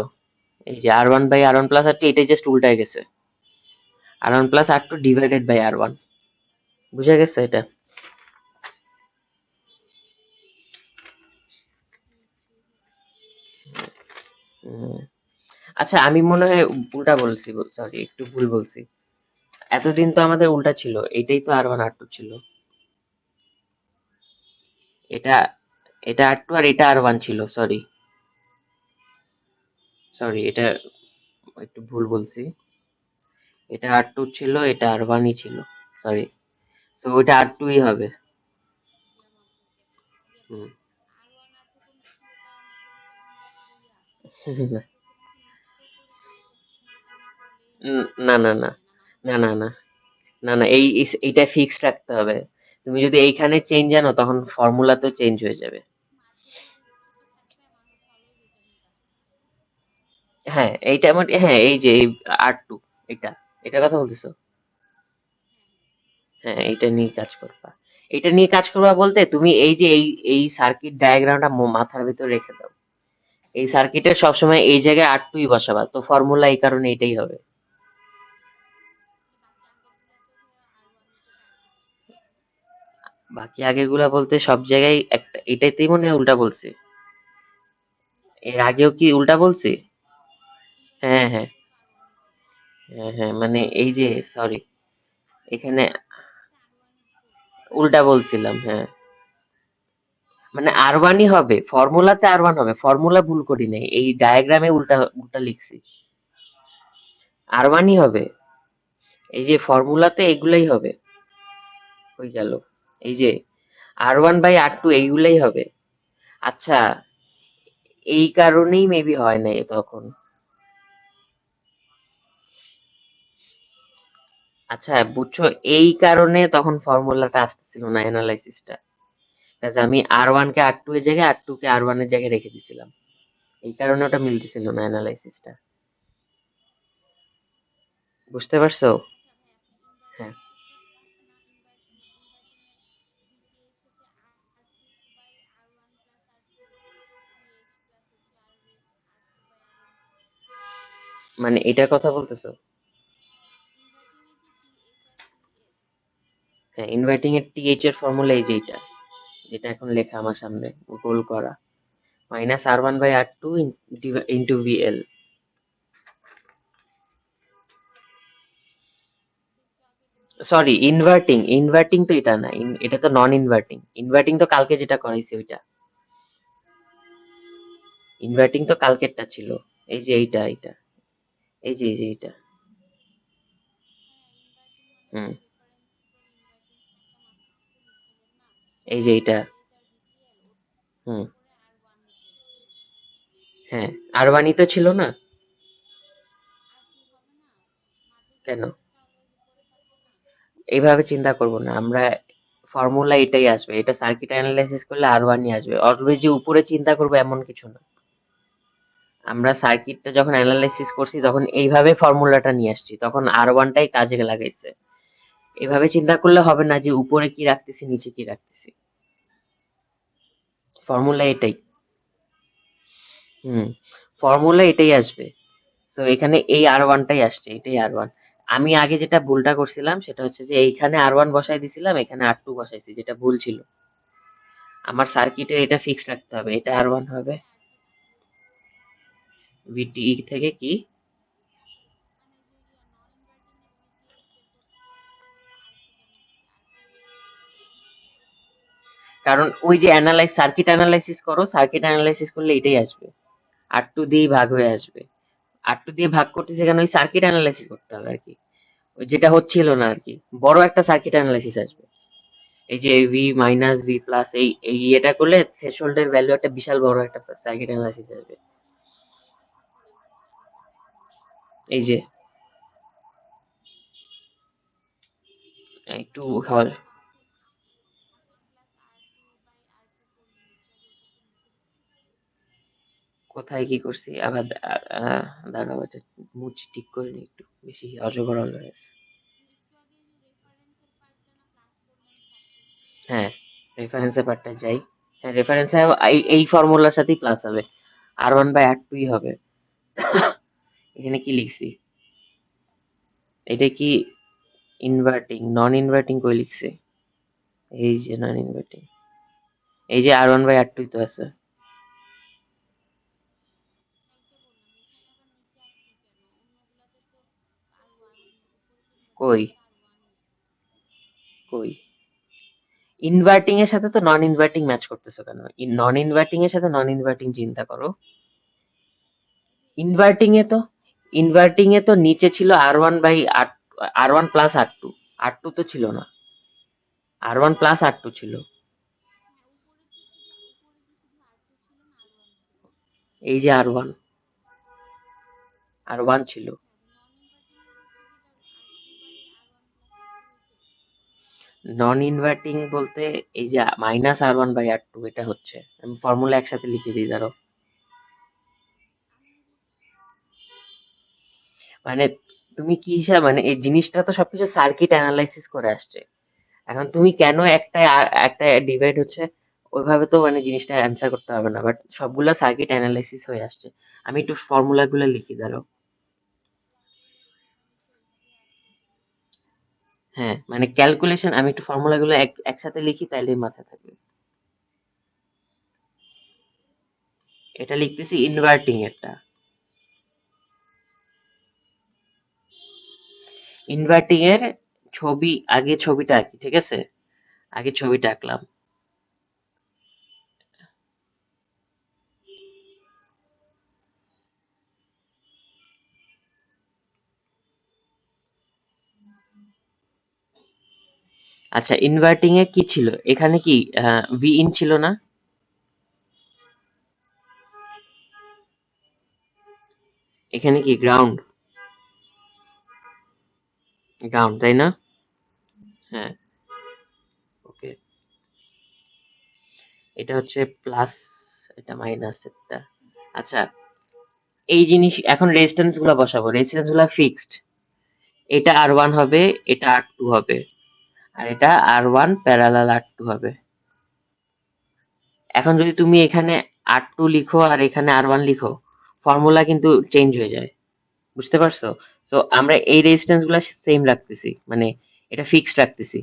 এই যে R1/R1+R2, এটাই জাস্ট উল্টায় গেছে। R1+R2 divided by R1। বুঝা গেছে এটা? হুম। আচ্ছা, আমি মনে হয় উল্টা বলছি, সরি, একটু ভুল বলছি। এতদিন তো আমাদের উল্টা ছিল, এটাই তো R1 R2 ছিল। এটা এটা R2 আর এটা R1 ছিল, সরি। সরি, এটা একটু ভুল বলছি। এটা R2 ছিল, এটা R1ই ছিল। সরি। সো ওটা R2ই হবে। বলছিলাম আপনাকে যে হুম। R1 R2 কোনটা ছিল ওটা না করে কেন আমরা তাহলে আমি ভাবতেছিলাম কি নিচেরটাও করে ফেললে ওইটা না করলেই না, হয়ে না, না, যাবে, না না, মাঝখানে না, না, আবার না, না, এইটা ফিক্সড রাখতে হবে। তুমি যদি এইখানে চেঞ্জ আনো তখন ফর্মুলাতেও চেঞ্জ হয়ে যাবে। মাঝে যে রেজিস্টারটা থাকবে আমার হচ্ছে অলওয়েজ ওইটা নিয়ে কাজ করতে হবে। হ্যাঁ, এইটা আমার, হ্যাঁ, এই যে R2, এটা এটার কথা বলতেছো? হ্যাঁ, হ্যাঁ। হ্যাঁ, এইটা নিয়ে কাজ করবা। এটা নিয়ে কাজ করবা বলতে তুমি এই যে এই সার্কিট ডায়াগ্রামটা মাথার ভিতর রেখে দাও। এই সার্কিটের সবসময় এই জায়গায় R2ই বসাবা, তো ফর্মুলা এই কারণে এটাই হবে। মানে বাকি আগের গুলাতেও ভাইয়া R1 এর জায়গায় R2 বসেছিল তাই না? বাকি আগেরগুলা বলতে সব জায়গায় একটা, এটাতেই মনে হয় উল্টা বলছি। এর আগেও কি উল্টা বলছি? ইনভার্টিং হ্যাঁ, এর হ্যাঁ, ক্ষেত্রেও তো R1 ই বলছি। হ্যাঁ, হ্যাঁ, মানে এই যে সরি, এখানে আপনি R1 ই বলতেছেন। উল্টা বলছিলাম, হ্যাঁ। মানে R1ই হবে, ফর্মুলাতে R1 হবে, ফর্মুলা ভুল করি নাই, এই ডায়াগ্রামে উল্টা উল্টা লিখছি। R1ই হবে, এই যে ফর্মুলাতে এগুলাই হবে। হয়ে গেল, এই যে R1/R2 এইগুলাই হবে। আচ্ছা, এই কারণেই মেবি হয় নাই তখন। আচ্ছা, বুঝছো, এই কারণে তখন ফর্মুলাটা আসতেছিল না, অ্যানালাইসিসটা। আমি R1 কে R2 এর জায়গায়, R2 কে R1 এর জায়গায় রেখে দিছিলাম। এই কারণে ওটা মিলতেছিল না, অ্যানালাইসিসটা। বুঝতে পারছো? আচ্ছা ভাই, আপনি ইনভার্টিং হ্যাঁ। এর সূত্র না, ইনভার্টিং এর ভিটিএইচ হচ্ছে R2/R1+R2 ভিএইচ প্লাস হচ্ছে R R2/R1+C। মানে এটার কথা বলতেছো? ইনভার্টিং এর যে টিএইচ আর টিএল। হ্যাঁ, ইনভার্টিং এর টিএইচ এর ফর্মুলা এই যে এটা, যেটা এখন লেখা আমার সামনে, গোল করা, -R1/R2 ইন্টু VL। একটু আগে এটা কি সরি, বললেন? ইনভার্টিং তো এটা না, এটা তো নন ইনভার্টিং। ইনভার্টিং তো কালকে যেটা করাইছে ওইটা। ইনভার্টিং তো কালকেরটা ছিল। এই যে এইটা, এই যে এইটা। হ্যাঁ, ইনভার্টিং মানে তো হুম। রেফারেন্সের ইনভার্টিং একটা মাত্র সূত্র লিখাইলেন না? এই যে এইটা। VTH আর VTL ওর হুম। উপরে R1 লিখতেছি, হ্যাঁ? হ্যাঁ, আর1ই তো ছিল না। R2 হবে না? মাঝের কেন? ভোল্টেজেরটা অলওয়েজ উপরে থাকবে না? এইভাবে চিন্তা করব না আমরা, ফর্মুলা এটাই আসবে, এটা সার্কিট অ্যানালাইসিস করলে আর1ই আসবে, অলওয়েজ যে উপরে চিন্তা করবো এমন কিছু না। আমরা সার্কিটটা যখন অ্যানালাইসিস করছি তখন এইভাবে ফর্মুলাটা নিয়ে আসছি, তখন আর1টাই কাজে লাগাইছে। এভাবে চিন্তা করলে হবে না যে উপরে কি রাখতেছি নিচে কি রাখতেছি, ফর্মুলা এটাই। হুম, ফর্মুলা এটাই আসবে। তো এখানে এই আর1টাই আসছে, এটাই আর1। আমি আগে যেটা ভুলটা করছিলাম সেটা হচ্ছে যে এইখানে আর1 বসাই দিছিলাম, এখানে আর2 বসাইছি, যেটা ভুল ছিল। আমার সার্কিটে এটা ফিক্স রাখতে হবে, এটা আর1 VTE হবে। থেকে R2 কেন? ভিটিই থেকে কি? মানে ওই যে নন ইনভার্টিং এর VTH বের করতে শুরুতে R2 কেন R2 লিখতে হবে? কারণ ওই যে সার্কিট অ্যানালাইসিস করো, সার্কিট অ্যানালাইসিস করলে এটাই আসবে, আর2 দিয়েই ভাগ হয়ে আসবে। আর2 দিয়ে ভাগ করতেছে কেন, ওই সার্কিট অ্যানালাইসিস করতে হবে আর কি, ওই যেটা হচ্ছিল না আর কি, বড় একটা সার্কিট অ্যানালাইসিস আসবে। এই যে ভি মাইনাস ভি প্লাস এই এই এটা করলে থ্রেশহোল্ডের ভ্যালু একটা বিশাল বড় একটা সার্কিট অ্যানালাইসিস আসবে। এইটা সূত্র লেখো তো, লিখে দেখাও। এই যে একটু হল, R1 plus R2 by R2 করলেন, একটু আগে ওটা কি মুছে দিছেন? কোথায় কি করছি আবার, দাঁড়াও এটা মুছি ঠিক করে নিই, একটু বেশি অজগর হয়ে গেছে। একটু আগে যে রেফারেন্সের পার্টটা না প্লাস করলেন সাথে? হ্যাঁ, রেফারেন্সের পার্টটা যাই। হ্যাঁ, রেফারেন্সে এই ফর্মুলার সাথেই প্লাস হবে, আর1/আর2ই হবে। এখানে কি লিখছি, এটা কি ইনভার্টিং, নন ইনভার্টিং কই লিখছে, এই যে নন ইনভার্টিং, এই যে আর1/আর2 তো আছে। তাই তো বললাম, এখানে আবার নিচে R2 কেন? অন্যগুলাতে তো R1, উপরে তো কই, ইনভার্টারগুলোতে R1ই লিখতেছে। কই ইনভার্টিং এর সাথে তো নন ইনভার্টিং ম্যাচ করতেছো কেন, নন ইনভার্টিং এর সাথে নন ইনভার্টিং চিন্তা করো। এই যে এখানে ইনভার্টিং এ তো, ইনভার্টিং এ তো নিচে ছিল আর1 প্লাস আর2, আর2 তো ছিল না, আর1 প্লাস আর2 ছিল। হ্যাঁ, উপরে তো শুধু, উপরে তো শুধু R2 ছিল না, R1 ছিল। এই যে আর ওয়ান ছিল। হ্যাঁ, নন ইনভার্টিং এর ক্ষেত্রে কি এটা R2 by R1 plus R2 হইতো? নন ইনভার্টিং বলতে এই যে -আর1/আর2 এটা হচ্ছে, আমি ফর্মুলা একসাথে লিখে দিই দাঁড়াও। আমি এই যে মানে তুমি কি হিসাব, মানে এই জিনিসটা তো সবকিছু সার্কিট অ্যানালাইসিস করে আসছে, এখন তুমি কেন একটা একটা ডিভাইড হচ্ছে, ওইভাবে তো মানে জিনিসটা অ্যান্সার করতে হবে না, বাট সবগুলা সার্কিট অ্যানালাইসিস হয়ে আসছে। আমি একটু ফর্মুলা গুলো লিখি দাঁড়াও। ক্যালকুলেশন তো ওইভাবে আসে যে হ্যাঁ, মানে ক্যালকুলেশন, আমি একটু ফর্মুলা গুলো একসাথে লিখি তাইলে মাথায় থাকবে। এটা লিখতেছি ইনভার্টিং এরটা, ইনভার্টিং এর ছবি, আগে ছবিটা আঁকি, ঠিক আছে, আগে ছবিটা আঁকলাম। আচ্ছা, ইনভার্টিং এ কি ছিল, এখানে কি ভি ইন ছিল না, এখানে কি গ্রাউন্ড, গ্রাউন্ড তাই না? হ্যাঁ, ওকে, এটা হচ্ছে প্লাস, এটা মাইনাস এটা। আচ্ছা, এই জিনিস এখন রেজিস্ট্যান্স গুলা বসাবো, রেজিস্ট্যান্স গুলা ফিক্সড, এটা আর1 হবে, এটা আর2 হবে, আর এটা আর1 প্যারালাল আর2 হবে। এখন যদি তুমি এখানে আর2 লিখো আর এখানে আর1 লিখো, ফর্মুলা কিন্তু চেঞ্জ হয়ে যায়, বুঝতে পারছো? তো আমরা এই রেজিস্ট্যান্স গুলা সেম রাখতেছি, মানে এটা ফিক্সড রাখতেছি,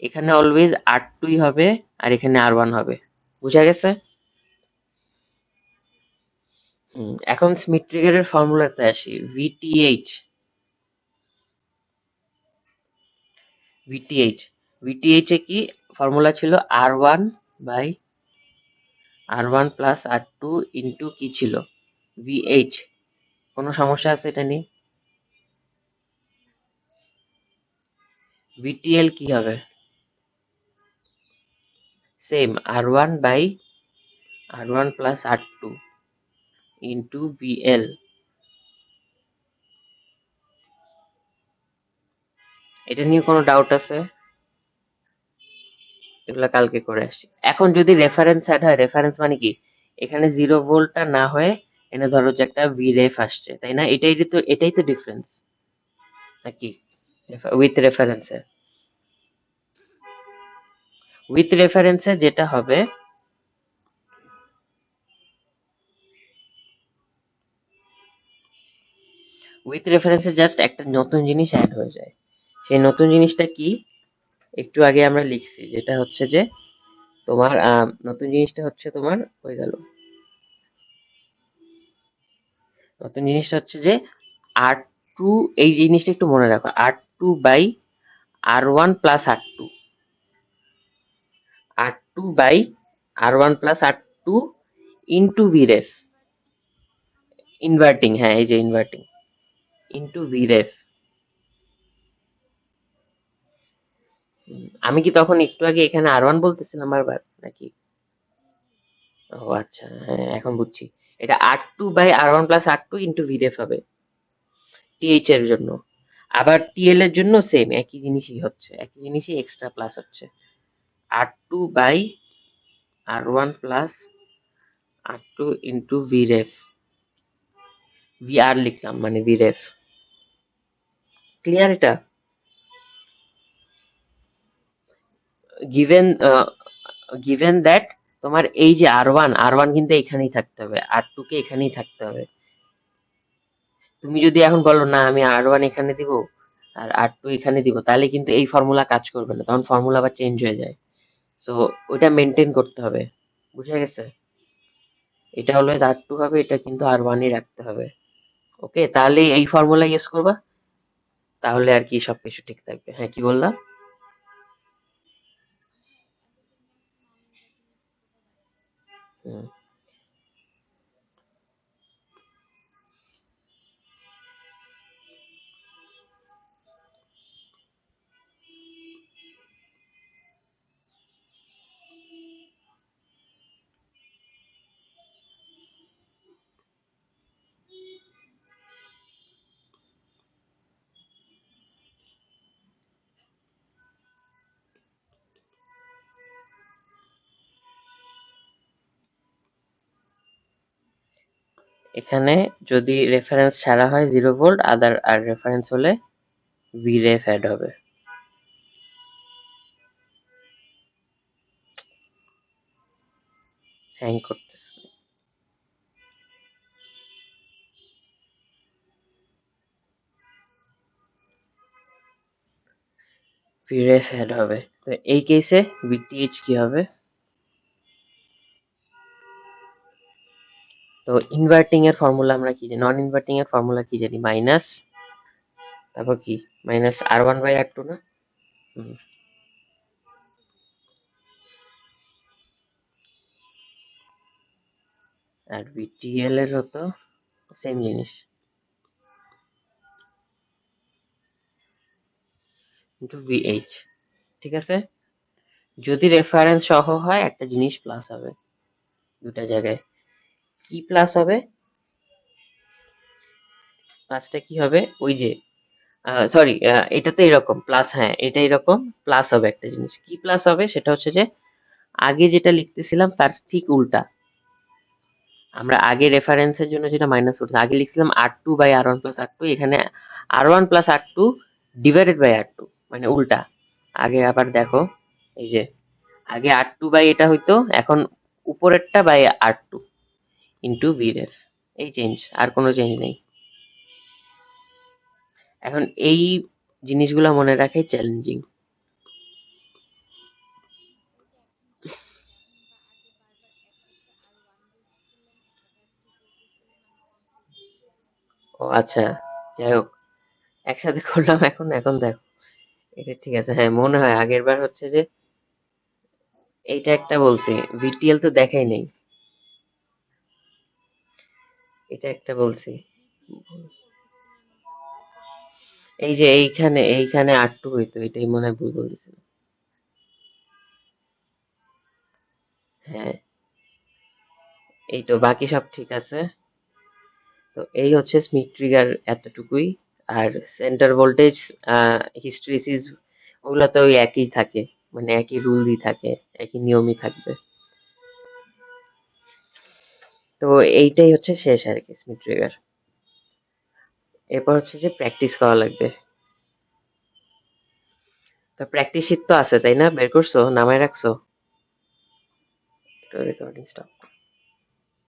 এখানে অলওয়েজ আর2ই হবে আর এখানে আর1 হবে, বুঝা গেছে? জি। এখন স্মিথ ট্রিগারের ফর্মুলাতে আসি, ভিটিএইচ, ভিটিএইচ, ভিটিএইচ এ কি ফর্মুলা ছিল, আর1/আর1 প্লাস আর2 ইন্টু কি ছিল, ভিএইচ। কোনো সমস্যা আছে এটা নিয়ে? ভিটিএল কি হবে? Same R1 plus R2 into VL। এটা নিয়ে কোনো ডাউট আছে? এগুলা কালকে করে আসি। এখন যদি রেফারেন্স অ্যাড হয়, রেফারেন্স মানে কি, এখানে 0 ভোল্টটা না হয়ে এনে ধরো যে একটা VREF আসছে, তাই না? এটাই তো ডিফারেন্স নাকি? উইথ রেফারেন্সে, যেটা হবে, উইথ রেফারেন্সে জাস্ট একটা নতুন জিনিস অ্যাড হয়ে যায়। সেই নতুন জিনিসটা কি, একটু আগে আমরা লিখছি, যেটা হচ্ছে যে তোমার নতুন জিনিসটা হচ্ছে তোমার হয়ে গেল, নতুন জিনিসটা হচ্ছে যে R2, এই জিনিসটা একটু মনে রাখো, R2 by R1 plus R2, R2 by R1 plus R2 into VREF। Inverting, হ্যাঁ এই যে ইনভার্টিং, ইন্টু VREF। আমি কি তখন একটু আগে এখানে R1 বলতেছিলাম বারবার নাকি? জি জি। ও আচ্ছা, হ্যাঁ এখন বুঝছি। এটা R2 by R1 plus R2 into VREF হবে TH এর জন্য। আবার TL এর জন্য সেম একই জিনিসই হচ্ছে, একই জিনিসই এক্সট্রা প্লাস হচ্ছে, R2 by R1 plus R2 into VREF। VR লিখলাম মানে VREF। ক্লিয়ার এটা? গিভেন গিভেন দ্যাট তোমার এই যে আর ওয়ান কিন্তু এখানেই থাকতে হবে, R2 কে এখানেই থাকতে হবে। তুমি যদি এখন বলো না আমি R1 এখানে দিব আর R2 এখানে দিব, তাহলে কিন্তু এই ফর্মুলা কাজ করবে না, তখন ফর্মুলা আবার চেঞ্জ হয়ে যায়। তো ওইটা মেনটেন করতে হবে, বুঝা গেছে? এটা অলওয়েজ R2 হবে, এটা কিন্তু R1ই রাখতে হবে। ওকে, তাহলে এই ফর্মুলা ইউজ করবা, তাহলে আর কি সবকিছু ঠিক থাকবে। হ্যাঁ কি বললাম? হ্যাঁ, এট দ্য সেম টাইম হচ্ছে নন ইনভার্টিং এর সূত্রটা দেখাই। হুম, এখানে যদি রেফারেন্স ছাড়া হয় 0 ভোল্ট, আর রেফারেন্স হলে VREF অ্যাড হবে। হ্যাং করতেছে, VREF অ্যাড হবে। তো এই কেসে VTH কি হবে? তো ইনভার্টিং এর ফর্মুলা আমরা কি জানি, নন ইনভার্টিং এর ফর্মুলা কি জানি, মাইনাস, তারপর কি, মাইনাস R1 বাই R2 না? হুম, R1 by R2 into VREF। আর VTL এর হতো সেম জিনিস, ইন্টু VH। ঠিক আছে, যদি রেফারেন্স সহ হয় একটা জিনিস প্লাস হবে দুটা জায়গায়। কি প্লাস হবে? প্লাসটা কি হবে, ওই যে সরি, এটা তো এরকম প্লাস, হ্যাঁ এটা এরকম প্লাস হবে একটা জিনিস। কি প্লাস হবে সেটা হচ্ছে যে আগে যেটা লিখতেছিলাম তার ঠিক উল্টা। আমরা আগে রেফারেন্সের জন্য যেটা মাইনাস করছিলাম, আগে লিখছিলাম R2 by R1 plus R2, এখানে R1 plus R2 divided by R2, মানে উল্টা। আগে আবার দেখো, এই যে আগে R2 বাই এটা হইতো, এখন উপরেরটা বাই R2 ইন্টু VREF। এই চেঞ্জ, আর কোনো চেঞ্জ নেই। এখন এই জিনিসগুলো মনে রাখাই চ্যালেঞ্জিং। এই যে এখন কি এখন বা আগে বারবার একটাতে R1 বলতেছিলেন, একটাতে R2 বলতেছিলেন, আমি কনফিউজ হয়ে যাচ্ছি। ও আচ্ছা, যাই হোক, একসাথে করলাম, এখন দেখো এটা ঠিক আছে। হ্যাঁ মনে হয় আগের বার হচ্ছে যে এইটা একটা বলছি, VTL তো দেখাই নেই, এটা একটা বলছি। VTH তো বলতেছিলেন, ওটা ভুল তো এই যে বলতেছিলেন। এইখানে R2 হইতো, এটাই মনে হয় ভুল বলছি। হ্যাঁ, এই তো বাকি সব ঠিক আছে। তো এই হচ্ছে স্মিথ ট্রিগার এতটুকুই। আর সেন্টার ভোল্টেজ, হিস্ট্রিসিস ওগুলা তো ওই একই থাকে, মানে একই রুলই থাকে, একই নিয়মই থাকবে। তো এইটাই হচ্ছে শেষ আর কি স্মিথ ট্রিগার। এরপর হচ্ছে যে প্র্যাকটিস করা লাগবে। তো প্র্যাকটিস শিট তো আছে তাই না? বের করছো? নামায় রাখছো? Recording stop.